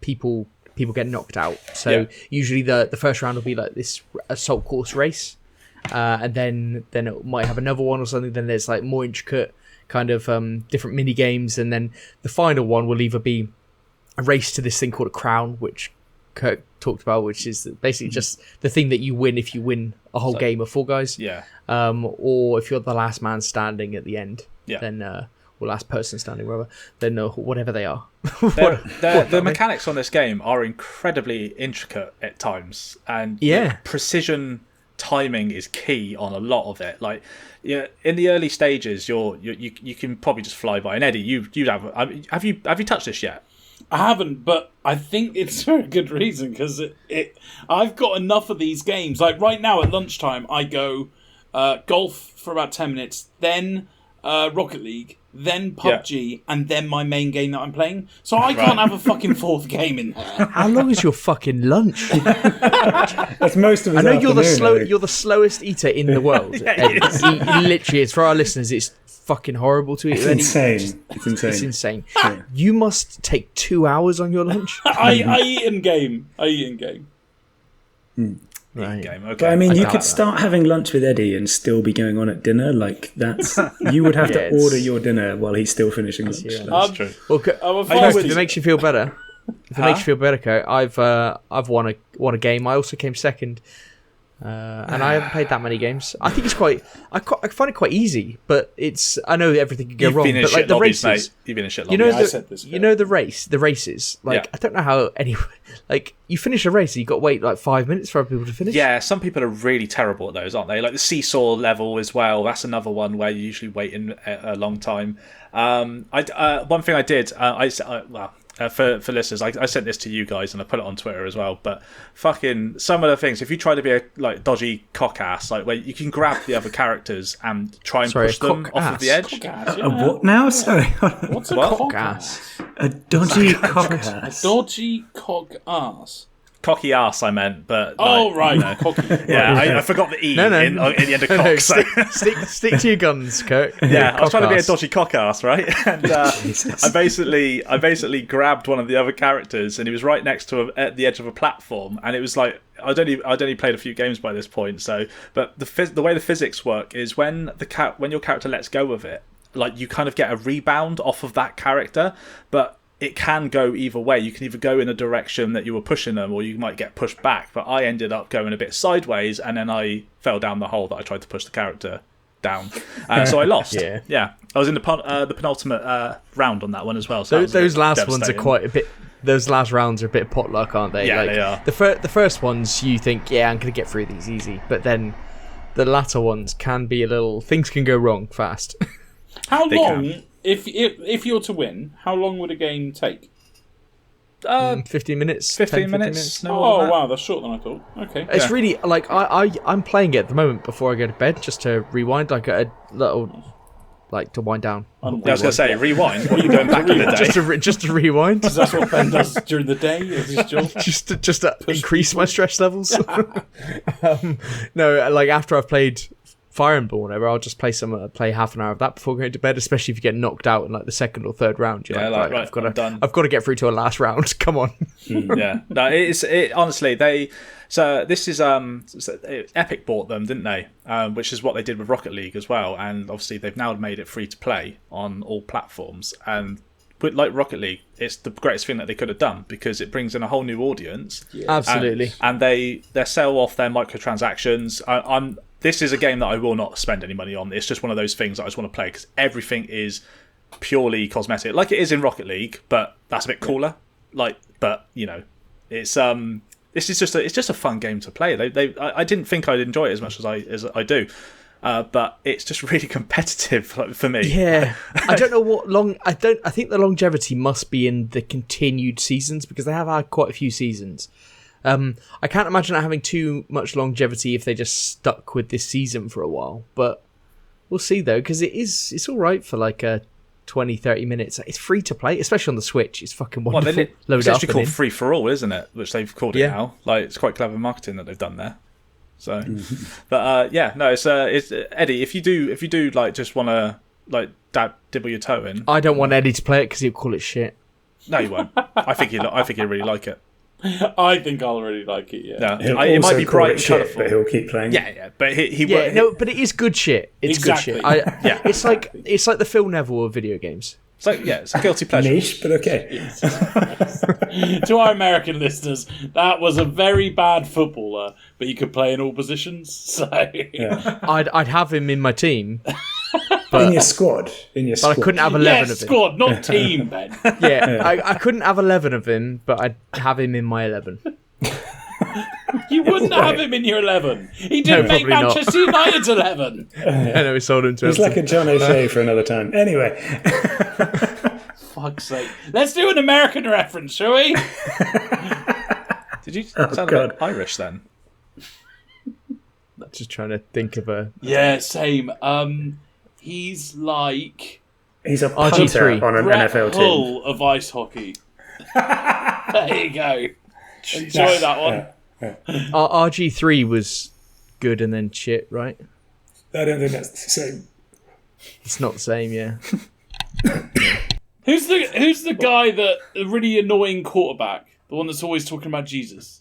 people get knocked out. So usually the first round will be like this assault course race, and then it might have another one or something. Then there's like more intricate kind of different mini games, and then the final one will either be a race to this thing called a crown, which Kirk talked about, which is basically just the thing that you win if you win a whole game of Fall Guys. Yeah. Or if you're the last man standing at the end, Yeah. then or last person standing, whatever. Then whatever they are. The mechanics on this game are incredibly intricate at times, and precision timing is key on a lot of it. Like, in the early stages, you can probably just fly by. And Eddie, you'd have you touched this yet? I haven't, but I think it's for a good reason, because I've got enough of these games. Like right now at lunchtime, I go golf for about 10 minutes, then Rocket League, then PUBG, and then my main game that I'm playing. So I can't have a fucking fourth game in there. How long is your fucking lunch? That's most of his I know you're afternoon, you're the slowest eater in the world. Literally, it's for our listeners. It's fucking horrible to eat. It's insane. It's insane. It's insane. You must take 2 hours on your lunch. I eat in game. Right. Game. Okay. But I mean, you could that. start having lunch with Eddie and still be going on at dinner. Like that's you would have to order your dinner while he's still finishing lunch. That's true. Well, I'm if it makes you feel better, Kurt, I've won a game. I also came second, and I haven't played that many games. I think it's I find it quite easy, but I know everything can go You've wrong. been in But shit like the lobbies, races, mate. You've been in shit you lobbies. know the races. Like I don't know how like you finish a race, and you got to wait like 5 minutes for other people to finish. Yeah, some people are really terrible at those, aren't they? Like the seesaw level as well. That's another one where you usually wait in a long time. One thing I did, for listeners, I sent this to you guys and I put it on Twitter as well. But fucking some of the things, if you try to be a dodgy cock ass, like where you can grab the other characters and try and push them off of the edge. A what now? Sorry. What's a What? cock ass? A dodgy cock ass. Dodgy cock ass. Cocky ass, I meant, but Right. no. Cocky. Yeah, I forgot the e No. in the end of cock. So. Stick to your guns, Kurt. Yeah, I was trying to be a Cock-ass. dodgy cock ass, right? And I basically grabbed one of the other characters, and he was right next to at the edge of a platform, and it was like I'd only played a few games by this point, so but the way the physics work is when your character lets go of it, like you kind of get a rebound off of that character, but it can go either way. You can either go in a direction that you were pushing them, or you might get pushed back. But I ended up going a bit sideways, and then I fell down the hole that I tried to push the character down. So I lost. Yeah. I was in the penultimate round on that one as well. So Those last ones are devastating. quite a bit. Those last rounds are a bit potluck, aren't they? Yeah, like, they are. The first ones, you think, I'm going to get through these easy, but then the latter ones can be things can go wrong fast. How They long, can. if you're to win, how long would a game take? 15 minutes. 15 minutes. No more Oh than that. wow, that's shorter than I thought. Okay. It's really like I'm playing it at the moment before I go to bed just to rewind, like a little, like to wind down. I was going to say, rewind. What are you going back in the day? just to rewind. That's what Ben does during the day of his job. just to increase my stress levels. No, like after I've played Fire Emblem or whatever, I'll just play half an hour of that before going to bed, especially if you get knocked out in like the second or third round. You're Yeah, right, I'm done. I've got to get through to a last round. Come on. Yeah, no, honestly, this is Epic bought them, didn't they? Which is what they did with Rocket League as well, and obviously they've now made it free to play on all platforms. And with like Rocket League, it's the greatest thing that they could have done because it brings in a whole new audience. Absolutely. And they sell off their microtransactions. This is a game that I will not spend any money on. It's just one of those things that I just want to play because everything is purely cosmetic, like it is in Rocket League, but that's a bit cooler. It's it's just a fun game to play. I didn't think I'd enjoy it as much as I do, but it's just really competitive for me. Yeah, I don't know I think the longevity must be in the continued seasons because they have had quite a few seasons. I can't imagine it having too much longevity if they just stuck with this season for a while, but we'll see though, because it's all right for like 20-30 minutes. It's free to play, especially on the Switch. It's fucking wonderful. It's actually called Free for All, isn't it? Which they've called it now. Like, it's quite clever marketing that they've done there. So, but it's Eddie. If you do like just want to like dibble your toe in, I don't want Eddie to play it because he'll call it shit. No, you won't. I think he'll really like it. I think I'll really like it. Yeah, it might be bright and colourful, but he'll keep playing. Yeah, but but it is good shit. It's Exactly. good shit. It's like the Phil Neville of video games. So it's a guilty pleasure. Niche, but okay. To our American listeners, that was a very bad footballer, but he could play in all positions. So I'd have him in my team. In your squad. But I couldn't have 11 of him. Squad, not team, Ben. I couldn't have 11 of him, but I'd have him in my 11. You wouldn't have him in your 11. He didn't make probably not. Manchester United's 11. I know we sold him to He's like a John O'Shea for another time. Anyway. Fuck's sake. Let's do an American reference, shall we? Did you sound a bit Irish then? Just trying to think of a... Yeah, same. He's like... He's a punter RG3. on an Brett NFL Hull team. of ice hockey. There you go. Enjoy that one. RG3 was good and then shit, right? I don't think that's the same. It's not the same, yeah. Who's the guy the really annoying quarterback? The one that's always talking about Jesus?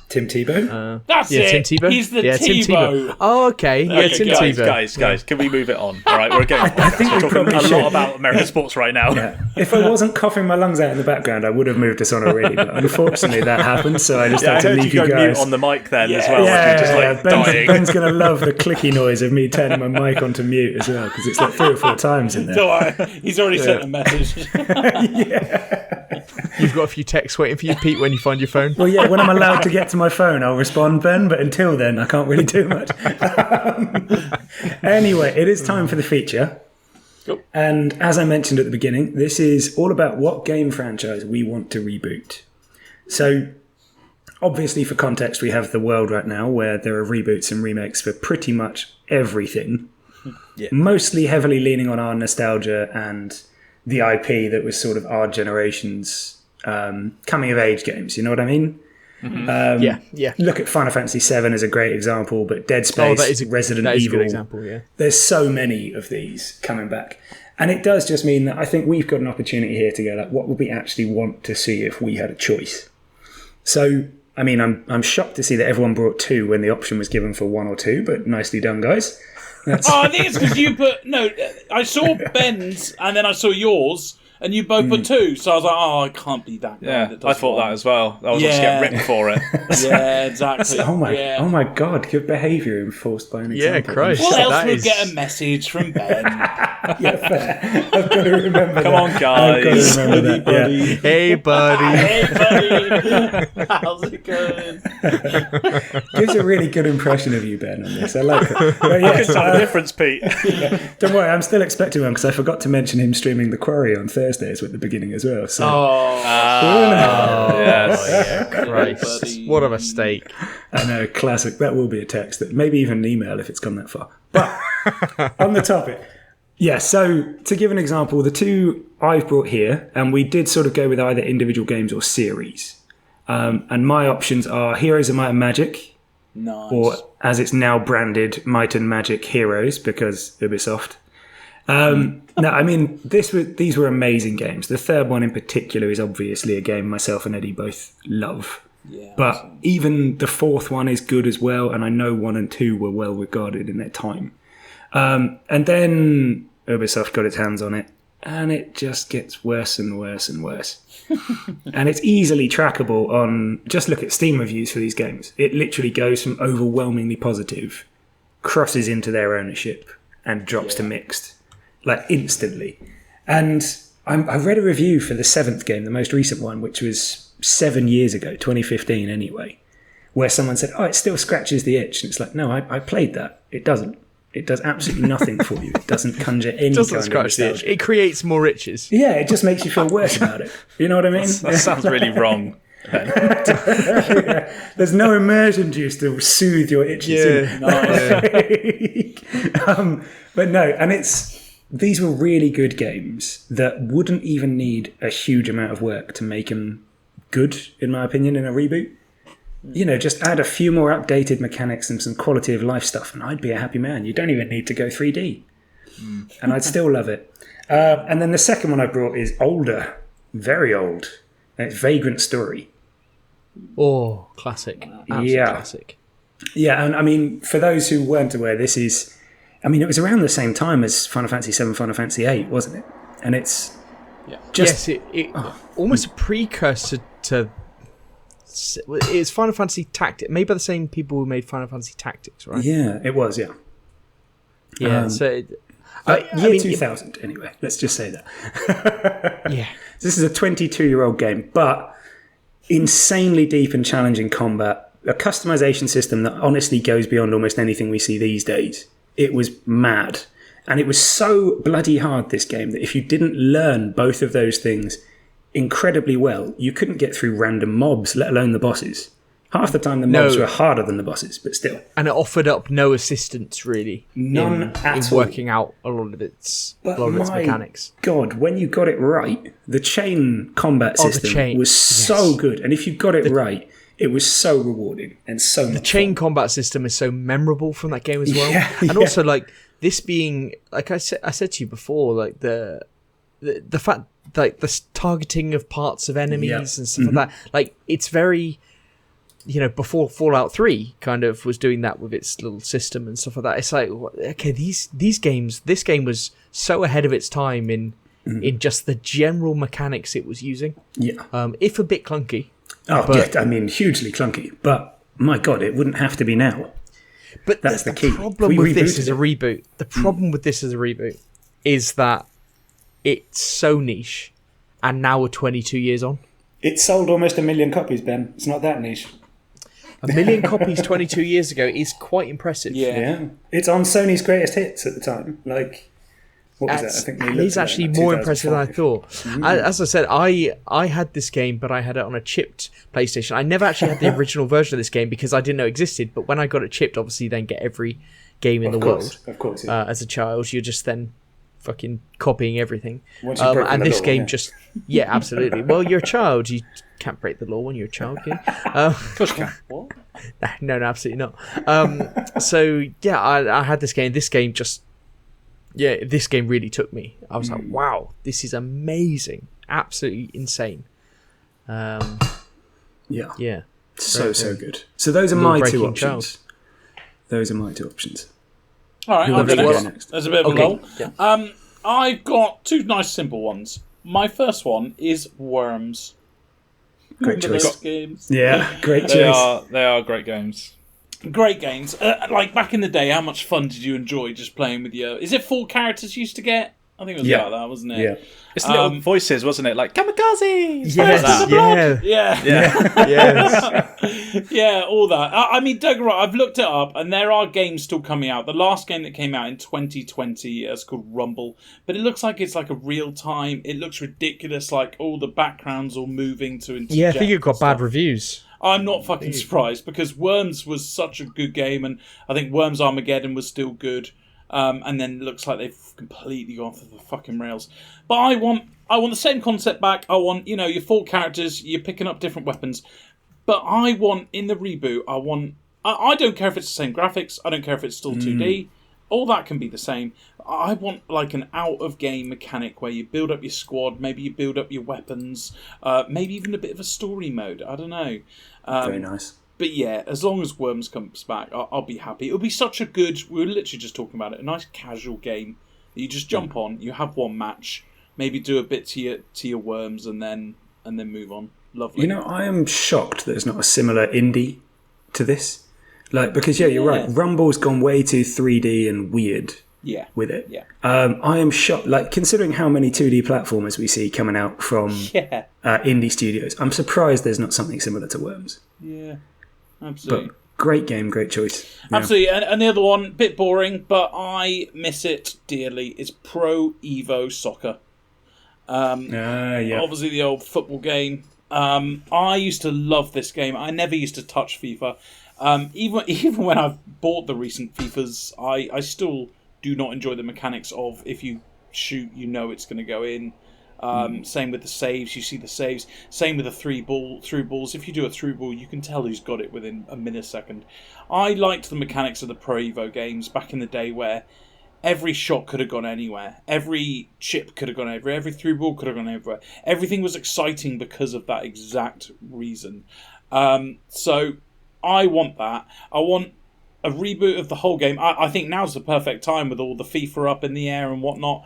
Tim Tebow? That's Tim it. Tebow? He's the Tim Tebow. Oh, okay. Yeah, Okay, Tim guys, Tebow. Guys, can we move it on? All right, we're getting. I think we're we talking probably a should. lot about American sports right now. Yeah. If I wasn't coughing my lungs out in the background, I would have moved us on already. But unfortunately, that happened, so I just I had to heard leave you you go guys. mute on the mic then as Yeah. well. Like you're just like dying. Ben's going to love the clicky noise of me turning my mic onto mute as well, because it's like 3 or 4 times in there. Don't worry. He's already sent a message. You've got a few texts waiting for you, Pete, when you find your phone. Well, yeah, when I'm allowed to get to my phone, I'll respond, Ben, but until then, I can't really do much. Anyway, it is time for the feature. Cool. And as I mentioned at the beginning, this is all about what game franchise we want to reboot. So, obviously, for context, we have the world right now where there are reboots and remakes for pretty much everything. Yeah. Mostly heavily leaning on our nostalgia and the IP that was sort of our generation's coming of age games. You know what I mean? Mm-hmm. Yeah. Look at Final Fantasy VII as a great example, but Dead Space, Resident Evil. That is a good example, yeah. There's so many of these coming back. And it does just mean that I think we've got an opportunity here to go, like, what would we actually want to see if we had a choice? So, I mean, I'm shocked to see that everyone brought 2 when the option was given for 1 or 2, but nicely done, guys. I think it's because you put... No, I saw Ben's and then I saw yours and you both put 2. So I was like, I can't be that guy. Yeah, I thought that as well. I was going to get ripped for it. Yeah, exactly. Oh my God, good behaviour enforced by an example. Yeah, Christ. What else That would is- get a message from Ben? Yeah, fair. I've got to remember Come that. on, guys. I've got to remember that. Yeah. Hey, buddy. Hey, buddy. How's it going? Gives a really good impression of you, Ben, on this. I like it. But yes, Tell the difference, Pete. don't worry, I'm still expecting one because I forgot to mention him streaming The Quarry on Thursdays at the beginning as well. So. Yes. Christ. buddy. What a mistake. I know, classic. That will be a text, that maybe even an email if it's gone that far. But on the topic, yeah. So to give an example, the 2 I've brought here, and we did sort of go with either individual games or series. And my options are Heroes of Might and Magic, Nice. or as it's now branded, Might and Magic Heroes, because Ubisoft. No, I mean, these were amazing games. The third one in particular is obviously a game myself and Eddie both love. Yeah, But even the 4th one is good as well, and I know 1 and 2 were well regarded in their time. And then Ubisoft got its hands on it, and it just gets worse and worse and worse. And it's easily trackable on... Just look at Steam reviews for these games. It literally goes from overwhelmingly positive, crosses into their ownership, and drops to mixed. Like, instantly. And I read a review for the 7th game, the most recent one, which was 7 years ago, 2015 anyway, where someone said, it still scratches the itch. And it's like, no, I played that. It doesn't. It does absolutely nothing for you. It doesn't conjure any Doesn't kind scratch of the itch. nostalgia. It creates more itches. Yeah, it just makes you feel worse about it. You know what I mean? That sounds really wrong. There's no immersion juice to soothe your itches. But no, and these were really good games that wouldn't even need a huge amount of work to make them good, in my opinion, in a reboot. just add a few more updated mechanics and some quality of life stuff, and I'd be a happy man. You don't even need to go 3D. And I'd still love it. And then the second one I brought is older, very old, and it's Vagrant Story. Oh, classic. Absolute classic. Yeah, and I mean, for those who weren't aware, it was around the same time as Final Fantasy 7, Final Fantasy 8, wasn't it? And it's just... Yes, almost a precursor to... It's Final Fantasy Tactics, made by the same people who made Final Fantasy Tactics, right? Yeah, it was, yeah. Yeah, year 2000, anyway. Let's just say that. Yeah. This is a 22-year-old game, but insanely deep and challenging combat. A customization system that honestly goes beyond almost anything we see these days. It was mad. And it was so bloody hard, this game, that if you didn't learn both of those things incredibly well, you couldn't get through random mobs, let alone the bosses. Half the time the mobs were harder than the bosses, but still. And it offered up no assistance, really. None at in working out a lot of its mechanics. God, when you got it right, the chain combat system was so good. And if you got it right, it was so rewarding and so much The chain fun. combat system is so memorable from that game as well. And also, like, this being, like I said to you before, like the fact, like, the targeting of parts of enemies and stuff like that. Like, it's very... before Fallout 3 kind of was doing that with its little system and stuff like that. It's like, okay, this game was so ahead of its time in just the general mechanics it was using. Yeah. If a bit clunky. Hugely clunky. But, my God, it wouldn't have to be now. But that's the key. Problem with this as a reboot. The problem with this as a reboot is that it's so niche, and now we're 22 years on. It sold almost 1 million copies, Ben. It's not that niche. 1 million copies 22 years ago is quite impressive. Yeah. It's on Sony's greatest hits at the time. Like, what was that? I think it's actually more impressive than I thought. As I said, I had this game, but I had it on a chipped PlayStation. I never actually had the original version of this game because I didn't know it existed. But when I got it chipped, obviously, then get every game in the world. Of course, as a child, you're just then fucking copying everything. And this game just... Yeah, absolutely. Well, you're a child. You can't break the law when you're a child, can you? What? No, absolutely not. So, yeah, I had this game. This game just... Yeah, this game really took me. I was like, wow, this is amazing. Absolutely insane. Yeah. So good. So those are my two options. Those are my two options. All right, I'll go next. next. There's a bit of a lull. Yeah. I've got two nice simple ones. My first one is Worms. Great choice. Those games? Yeah, great choice. They are great games. Great games. Like back in the day, how much fun did you enjoy just playing with your... Is it 4 characters you used to get? I think it was like that, wasn't it? Yeah. It's the little voices, wasn't it? Like, kamikaze! Yes, Yeah, all that. I mean, don't get me wrong, I've looked it up, and there are games still coming out. The last game that came out in 2020 is called Rumble, but it looks like it's like a real time. It looks ridiculous, like all the backgrounds all moving to interject. Yeah, I think it got bad reviews. I'm not fucking surprised, because Worms was such a good game, and I think Worms Armageddon was still good. And then it looks like they've completely gone off the fucking rails. But I want the same concept back. I want, your 4 characters, you're picking up different weapons. But I want, in the reboot, I don't care if it's the same graphics, I don't care if it's still 2D, all that can be the same. I want like an out-of-game mechanic where you build up your squad, maybe you build up your weapons, maybe even a bit of a story mode, I don't know. Very nice. But yeah, as long as Worms comes back, I'll be happy. It'll be such a good... We were literally just talking about it. A nice casual game. You just jump on, you have one match, maybe do a bit to your Worms, and then move on. Lovely. I am shocked there's not a similar indie to this. Like, because you're right. Rumble's gone way too 3D and weird. With it. Yeah. I am shocked. Like, considering how many 2D platformers we see coming out from indie studios, I'm surprised there's not something similar to Worms. Yeah. Absolutely. But great game, great choice. Yeah. Absolutely. And the other one, bit boring, but I miss it dearly, is Pro Evo Soccer. Obviously the old football game. I used to love this game. I never used to touch FIFA. Even when I've bought the recent FIFAs, I still do not enjoy the mechanics of if you shoot, it's going to go in. Same with the saves. You see the saves. Same with the through balls. If you do a through ball, you can tell who's got it within a millisecond. I liked the mechanics of the Pro Evo games back in the day, where every shot could have gone anywhere. Every chip could have gone everywhere. Every through ball could have gone everywhere. Everything was exciting because of that exact reason. So I want that. I want a reboot of the whole game. I think now's the perfect time with all the FIFA up in the air and whatnot.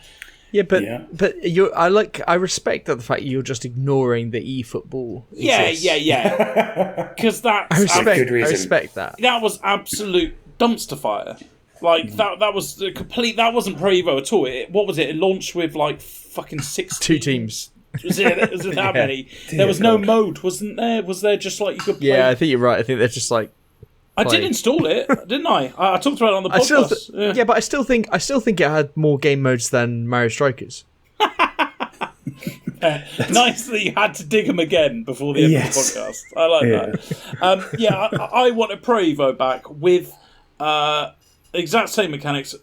Yeah, but I respect that the fact you're just ignoring the eFootball. Yeah. Because that's I respect that. That was absolute dumpster fire. Like that was the complete. That wasn't Pro Evo at all. What was it? It launched with like fucking 2 teams. Was it that many? There was no mode, wasn't there? Was there just like you could play? Yeah, I think you're right. I think they're just like. I did install it, didn't I? I talked about it on the podcast. Yeah, but I still think it had more game modes than Mario Strikers. Nice that you had to dig them again before the end of the podcast. I like that. I want a Pro Evo back with exact same mechanics.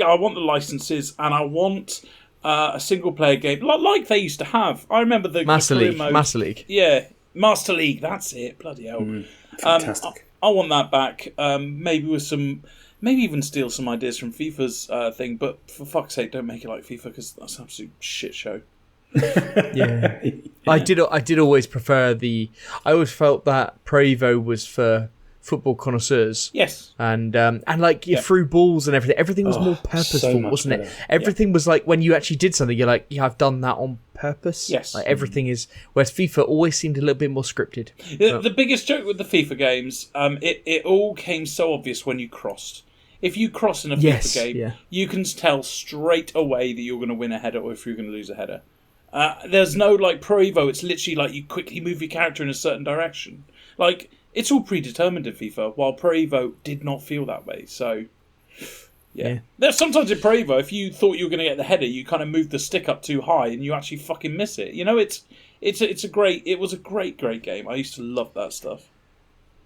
I want the licenses, and I want a single player game like they used to have. I remember the Master League. mode. Master League. Yeah, Master League. That's it. Bloody hell. Fantastic. I want that back. Maybe with some, maybe even steal some ideas from FIFA's thing. But for fuck's sake, don't make it like FIFA, because that's an absolute shit show. Yeah, I did always prefer I always felt that Pro Evo was for football connoisseurs. Yes, and like you threw balls and everything was more purposeful, so wasn't it? better. Everything was like, when you actually did something, you're like, yeah, I've done that on purpose. Yes, like everything is. Whereas FIFA always seemed a little bit more scripted. The biggest joke with the FIFA games, it all came so obvious when you crossed. If you cross in a FIFA game, you can tell straight away that you're going to win a header or if you're going to lose a header. There's no like Pro Evo. It's literally like you quickly move your character in a certain direction. Like, it's all predetermined in FIFA, while Pro Evo did not feel that way. So, yeah. There's sometimes in Pro Evo, if you thought you were going to get the header, you kind of moved the stick up too high and you actually fucking miss it. You know, it was a great game. I used to love that stuff.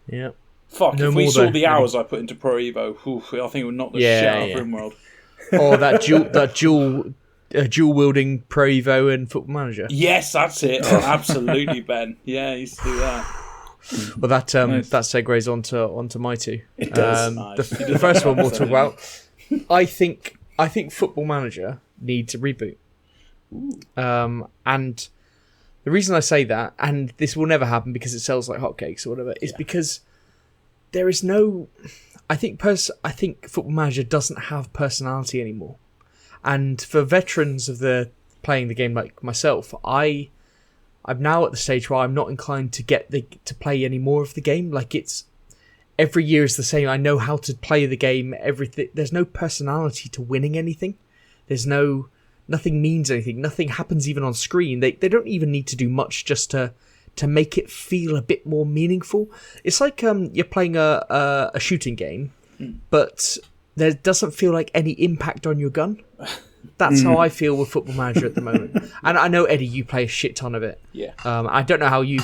Yeah. Fuck, if we saw the hours I put into Pro Evo, I think it would knock the shit out of RimWorld. Or that dual wielding Pro Evo and Football Manager. Yes, that's it. Absolutely, Ben. Yeah, I used to do that. Well, that segues onto my two. It does. The first one we'll talk about. I think Football Manager needs a reboot. And the reason I say that, and this will never happen because it sells like hotcakes or whatever, is because there is no. I think Football Manager doesn't have personality anymore. And for veterans of playing the game like myself, I'm now at the stage where I'm not inclined to to play any more of the game. Like, it's every year is the same. I know how to play the game. Everything. There's no personality to winning anything. Nothing means anything. Nothing happens even on screen. They don't even need to do much just to make it feel a bit more meaningful. It's like you're playing a shooting game, but there doesn't feel like any impact on your gun. That's how I feel with Football Manager at the moment. And I know, Eddie, you play a shit ton of it. Yeah. I don't know how you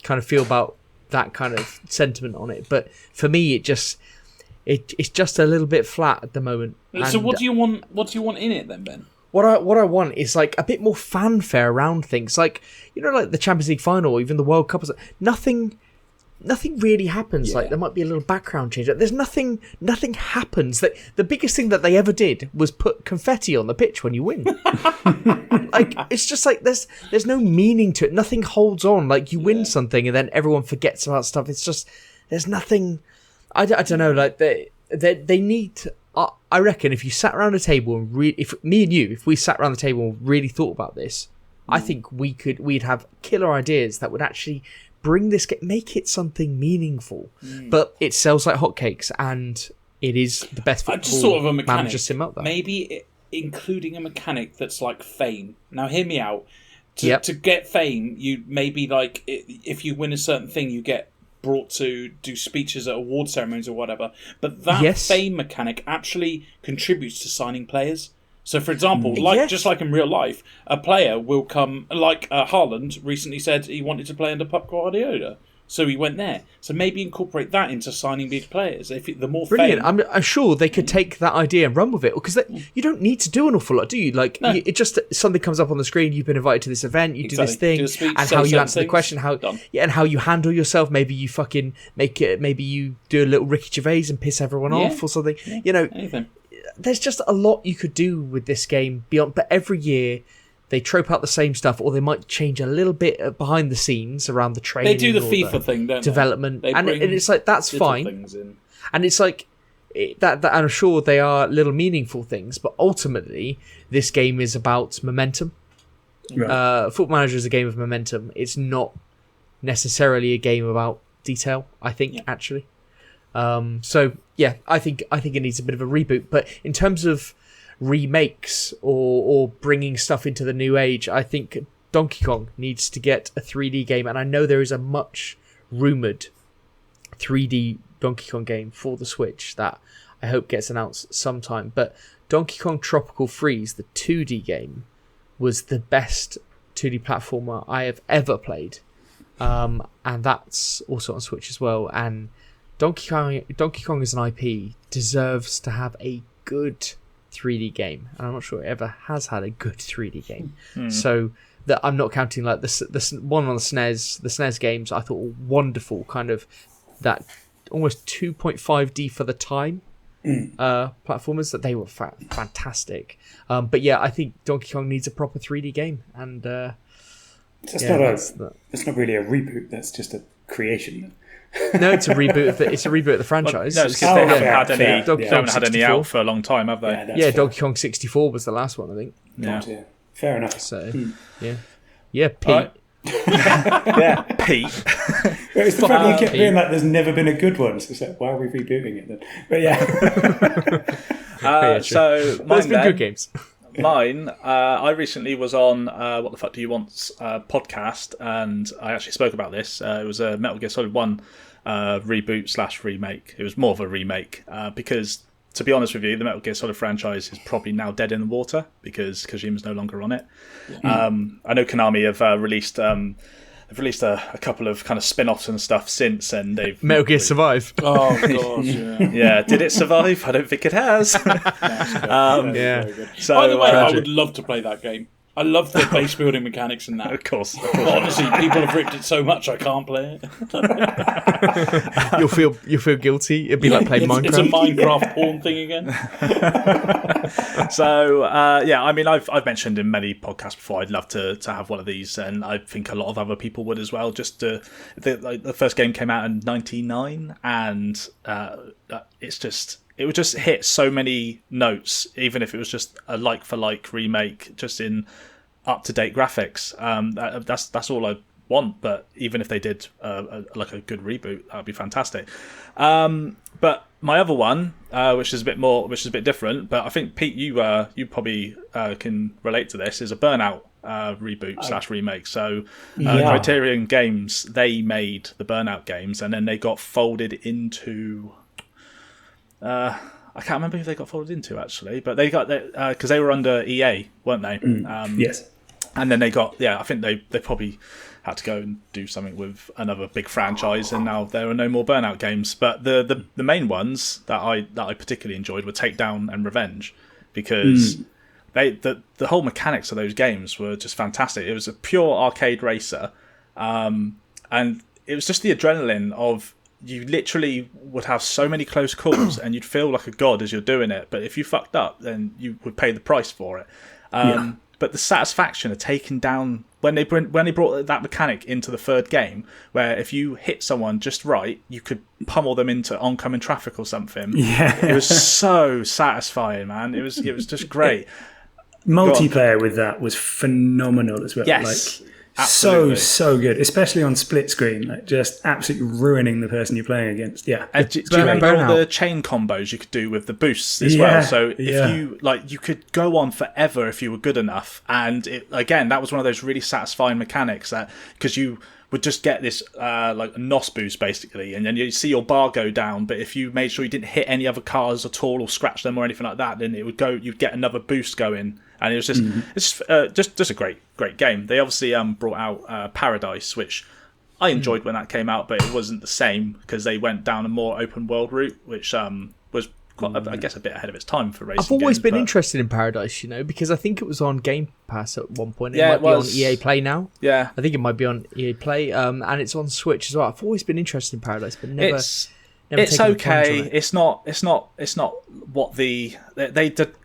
kind of feel about that kind of sentiment on it, but for me, it's just a little bit flat at the moment. So what do you want? What do you want in it then, Ben? What I want is like a bit more fanfare around things, like, you know, like the Champions League final, or even the World Cup. Nothing really happens. Yeah. Like, there might be a little background change. There's nothing happens. That the biggest thing that they ever did was put confetti on the pitch when you win. Like, it's just like there's no meaning to it. Nothing holds on. Like, you win something and then everyone forgets about stuff. It's just there's nothing. I don't know. Like, they need. I reckon if you sat around a table and if we sat around the table and really thought about this, I think we'd have killer ideas that would actually bring this game, make it something meaningful. But it sells like hotcakes, and it is the best football just sort of a mechanic, manager sim out there. Maybe including a mechanic that's like fame. Now, hear me out. To get fame, you maybe like if you win a certain thing, you get brought to do speeches at award ceremonies or whatever. But that fame mechanic actually contributes to signing players. So, for example, just like in real life, a player will come, like Haaland recently said he wanted to play under Pep Guardiola. so he went there. So maybe incorporate that into signing big players. The more Brilliant. fame, I'm sure they could take that idea and run with it, because you don't need to do an awful lot, do you? Like, it just something comes up on the screen. You've been invited to this event. You do this thing, Do a speech, and say how you certain answer the things. question, and how you handle yourself. Maybe you fucking make it. Maybe you do a little Ricky Gervais and piss everyone off or something. Yeah. You know, Anything. there's just a lot you could do with this game beyond. But every year they trope out the same stuff, or they might change a little bit behind the scenes around the training. They do the or FIFA thing, don't development, they? and it's like that's little fine. things in. And it's like that I'm sure they are little meaningful things, but ultimately this game is about momentum. Right. Football Manager is a game of momentum. It's not necessarily a game about detail, I think, actually. So yeah, I think it needs a bit of a reboot. But in terms of remakes or bringing stuff into the new age, I think Donkey Kong needs to get a 3D game, and I know there is a much rumoured 3D Donkey Kong game for the Switch that I hope gets announced sometime. But Donkey Kong Tropical Freeze, the 2D game, was the best 2D platformer I have ever played, and that's also on Switch as well. And Donkey Kong as an IP deserves to have a good 3D game, and I'm not sure it ever has had a good 3D game. So that I'm not counting like the one on the SNES games I thought were wonderful, kind of that almost 2.5D for the time platformers, that they were fantastic. But yeah, I think Donkey Kong needs a proper 3D game, and It's not really a reboot. That's just a creation. no, it's a reboot of the franchise. No, it's because they haven't had any 64. out for a long time, have they? that's Yeah, fair. Donkey Kong 64 was the last one, I think. Yeah. Fair enough. So yeah, Pete. Right. Yeah. Pete. It's the fact that you kept Pete. being like, there's never been a good one. So it's like, why are we rebooting it then? But yeah. So There's mine been good games. Mine, I recently was on What the Fuck Do You Want's podcast, and I actually spoke about this. It was a Metal Gear Solid 1 reboot/remake. It was more of a remake because, to be honest with you, the Metal Gear Solid franchise is probably now dead in the water because Kojima's no longer on it. I know Konami have released a couple of kind of spin-offs and stuff since, and they've Metal Gear Survive. Oh gosh, yeah. Yeah, did it survive? I don't think it has. Yeah. So, By the way, I tragic. would love to play that game. I love the base building mechanics in that. of course. But honestly, people have ripped it so much I can't play it. You'll feel guilty. It'd be like playing Minecraft. It's a Minecraft porn thing again. So I mean, I've mentioned in many podcasts before I'd love to have one of these, and I think a lot of other people would as well. The first game came out in '99, and it would just hit so many notes, even if it was just a like for like remake, just in up to date graphics. That's all I want. But even if they did like a good reboot, that would be fantastic. But my other one, which is a bit different, but I think Pete, you probably can relate to this, is a Burnout reboot/remake. So Criterion Games, they made the Burnout games, and then they got folded into. I can't remember who they got folded into actually, but they got because they were under EA, weren't they? Yes. And then they got I think they probably had to go and do something with another big franchise, and now there are no more Burnout games. But the main ones that I particularly enjoyed were Takedown and Revenge, because the whole mechanics of those games were just fantastic. It was a pure arcade racer, and it was just the adrenaline of. You literally would have so many close calls and you'd feel like a god as you're doing it. But if you fucked up, then you would pay the price for it. But the satisfaction of taking down... When they brought that mechanic into the third game, where if you hit someone just right, you could pummel them into oncoming traffic or something. Yeah. It was so satisfying, man. It was just great. Multiplayer with that was phenomenal as well. Yes. Like, Absolutely. so good, especially on split screen, like just absolutely ruining the person you're playing against. Yeah, And do you remember all Burnout. the chain combos you could do with the boosts as Yeah, well? So if yeah. you could go on forever if you were good enough. And that was one of those really satisfying mechanics that because you would just get this like NOS boost basically, and then you see your bar go down. But if you made sure you didn't hit any other cars at all or scratch them or anything like that, then it would go. You'd get another boost going. And it was just, it's just a great game. They obviously brought out Paradise, which I enjoyed when that came out, but it wasn't the same because they went down a more open world route, which was quite, I guess, a bit ahead of its time for racing. I've always games, been but interested in Paradise, because I think it was on Game Pass at one point. Yeah, it might be on EA Play now. Yeah, I think it might be on EA Play, and it's on Switch as well. I've always been interested in Paradise, but never. It's okay. It's not what they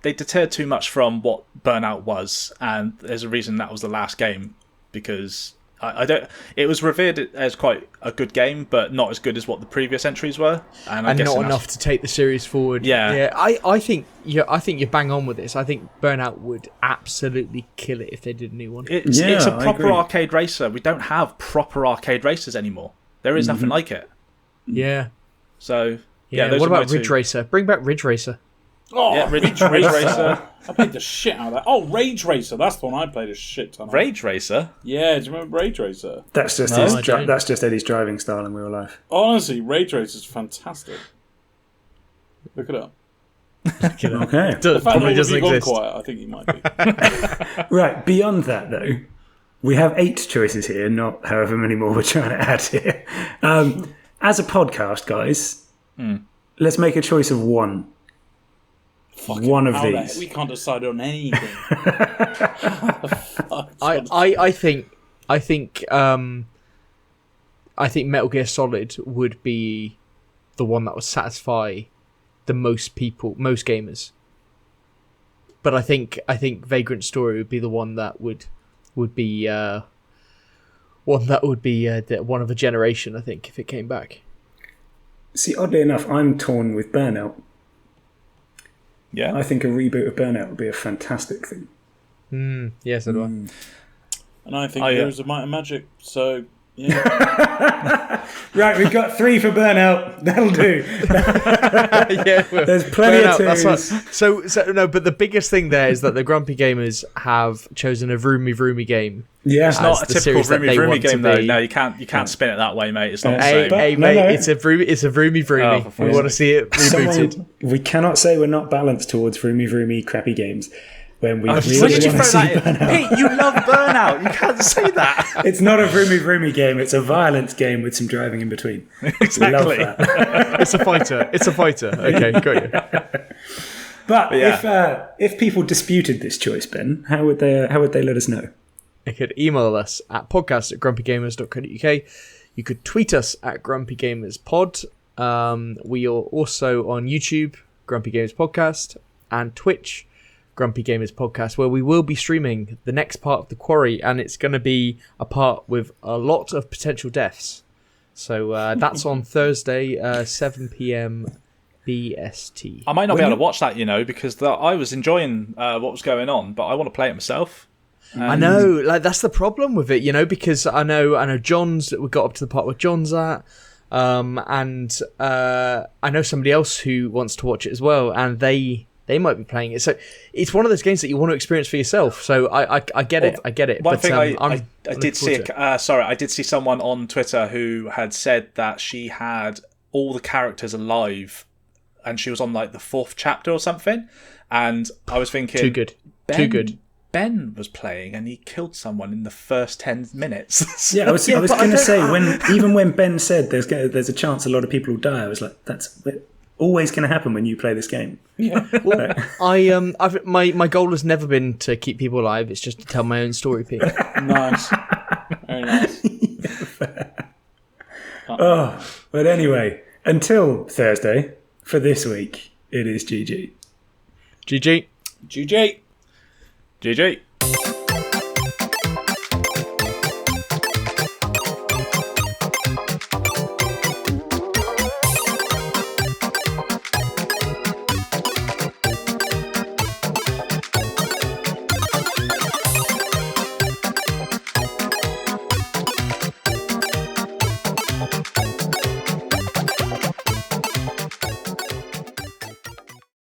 deterred too much from what Burnout was, and there's a reason that was the last game because I don't. It was revered as quite a good game, but not as good as what the previous entries were, and not enough to take the series forward. Yeah. I think you bang on with this. I think Burnout would absolutely kill it if they did a new one. It's a proper arcade racer. We don't have proper arcade racers anymore. There is nothing like it. Yeah. So what about Ridge Racer? Bring back Ridge Racer. Oh, Yeah, Ridge Racer. I played the shit out of that. Oh, Rage Racer. That's the one I played a shit ton of. Rage Racer? Yeah, do you remember Rage Racer? That's just that's just Eddie's driving style in real life. Honestly, Rage Racer is fantastic. Look it up. Okay. The fact Probably that doesn't gone exist. quiet, I think he might be. Right, beyond that, though, we have 8 choices here, not however many more we're trying to add here. As a podcast, guys, let's make a choice of one. One of these. We can't decide on anything. I think Metal Gear Solid would be the one that would satisfy the most people, most gamers. But I think Vagrant Story would be the one that would be one of a generation. I think if it came back. See, oddly enough, I'm torn with Burnout. Yeah, I think a reboot of Burnout would be a fantastic thing. Yes, so do I. And I think Heroes of Might and Magic. So yeah. Right, we've got 3 for Burnout. That'll do. There's plenty of twos. So no, but the biggest thing there is that the Grumpy Gamers have chosen a Vroomy game. Yeah, it's not a typical Vroomy game though. No, you can't spin it that way, mate. It's not the same. Hey, mate, it's a Vroomy. We want to see it rebooted. We cannot say we're not balanced towards Vroomy crappy games. When we When really did you want to throw see that in? Burnout. Pete, you love Burnout. You can't say that. It's not a Vroomy game. It's a violence game with some driving in between. Exactly. Love that. It's a fighter. Okay, got you. But if people disputed this choice, Ben, how would they let us know? You could email us at podcast@grumpygamers.co.uk. You could tweet us at grumpygamerspod. We are also on YouTube, Grumpy Gamers Podcast, and Twitch, Grumpy Gamers Podcast, where we will be streaming the next part of The Quarry, and it's going to be a part with a lot of potential deaths. So that's on Thursday, 7 p.m. BST. I might not be able to watch that, because I was enjoying what was going on, but I want to play it myself. I know, that's the problem with it, because I know John's. We got up to the part where John's at, and I know somebody else who wants to watch it as well, and they might be playing it. So it's one of those games that you want to experience for yourself. So I get it. I get it. One but, thing I did see. I did see someone on Twitter who had said that she had all the characters alive, and she was on the 4th chapter or something. And I was thinking, too good. Ben was playing and he killed someone in the first 10 minutes. Yeah, I was going to say when Ben said there's a chance a lot of people will die, I was like, that's always going to happen when you play this game. Yeah. Well, my goal has never been to keep people alive. It's just to tell my own story, Pete. Nice. Very nice. But anyway, until Thursday for this week, it is GG. GG. GG. GG.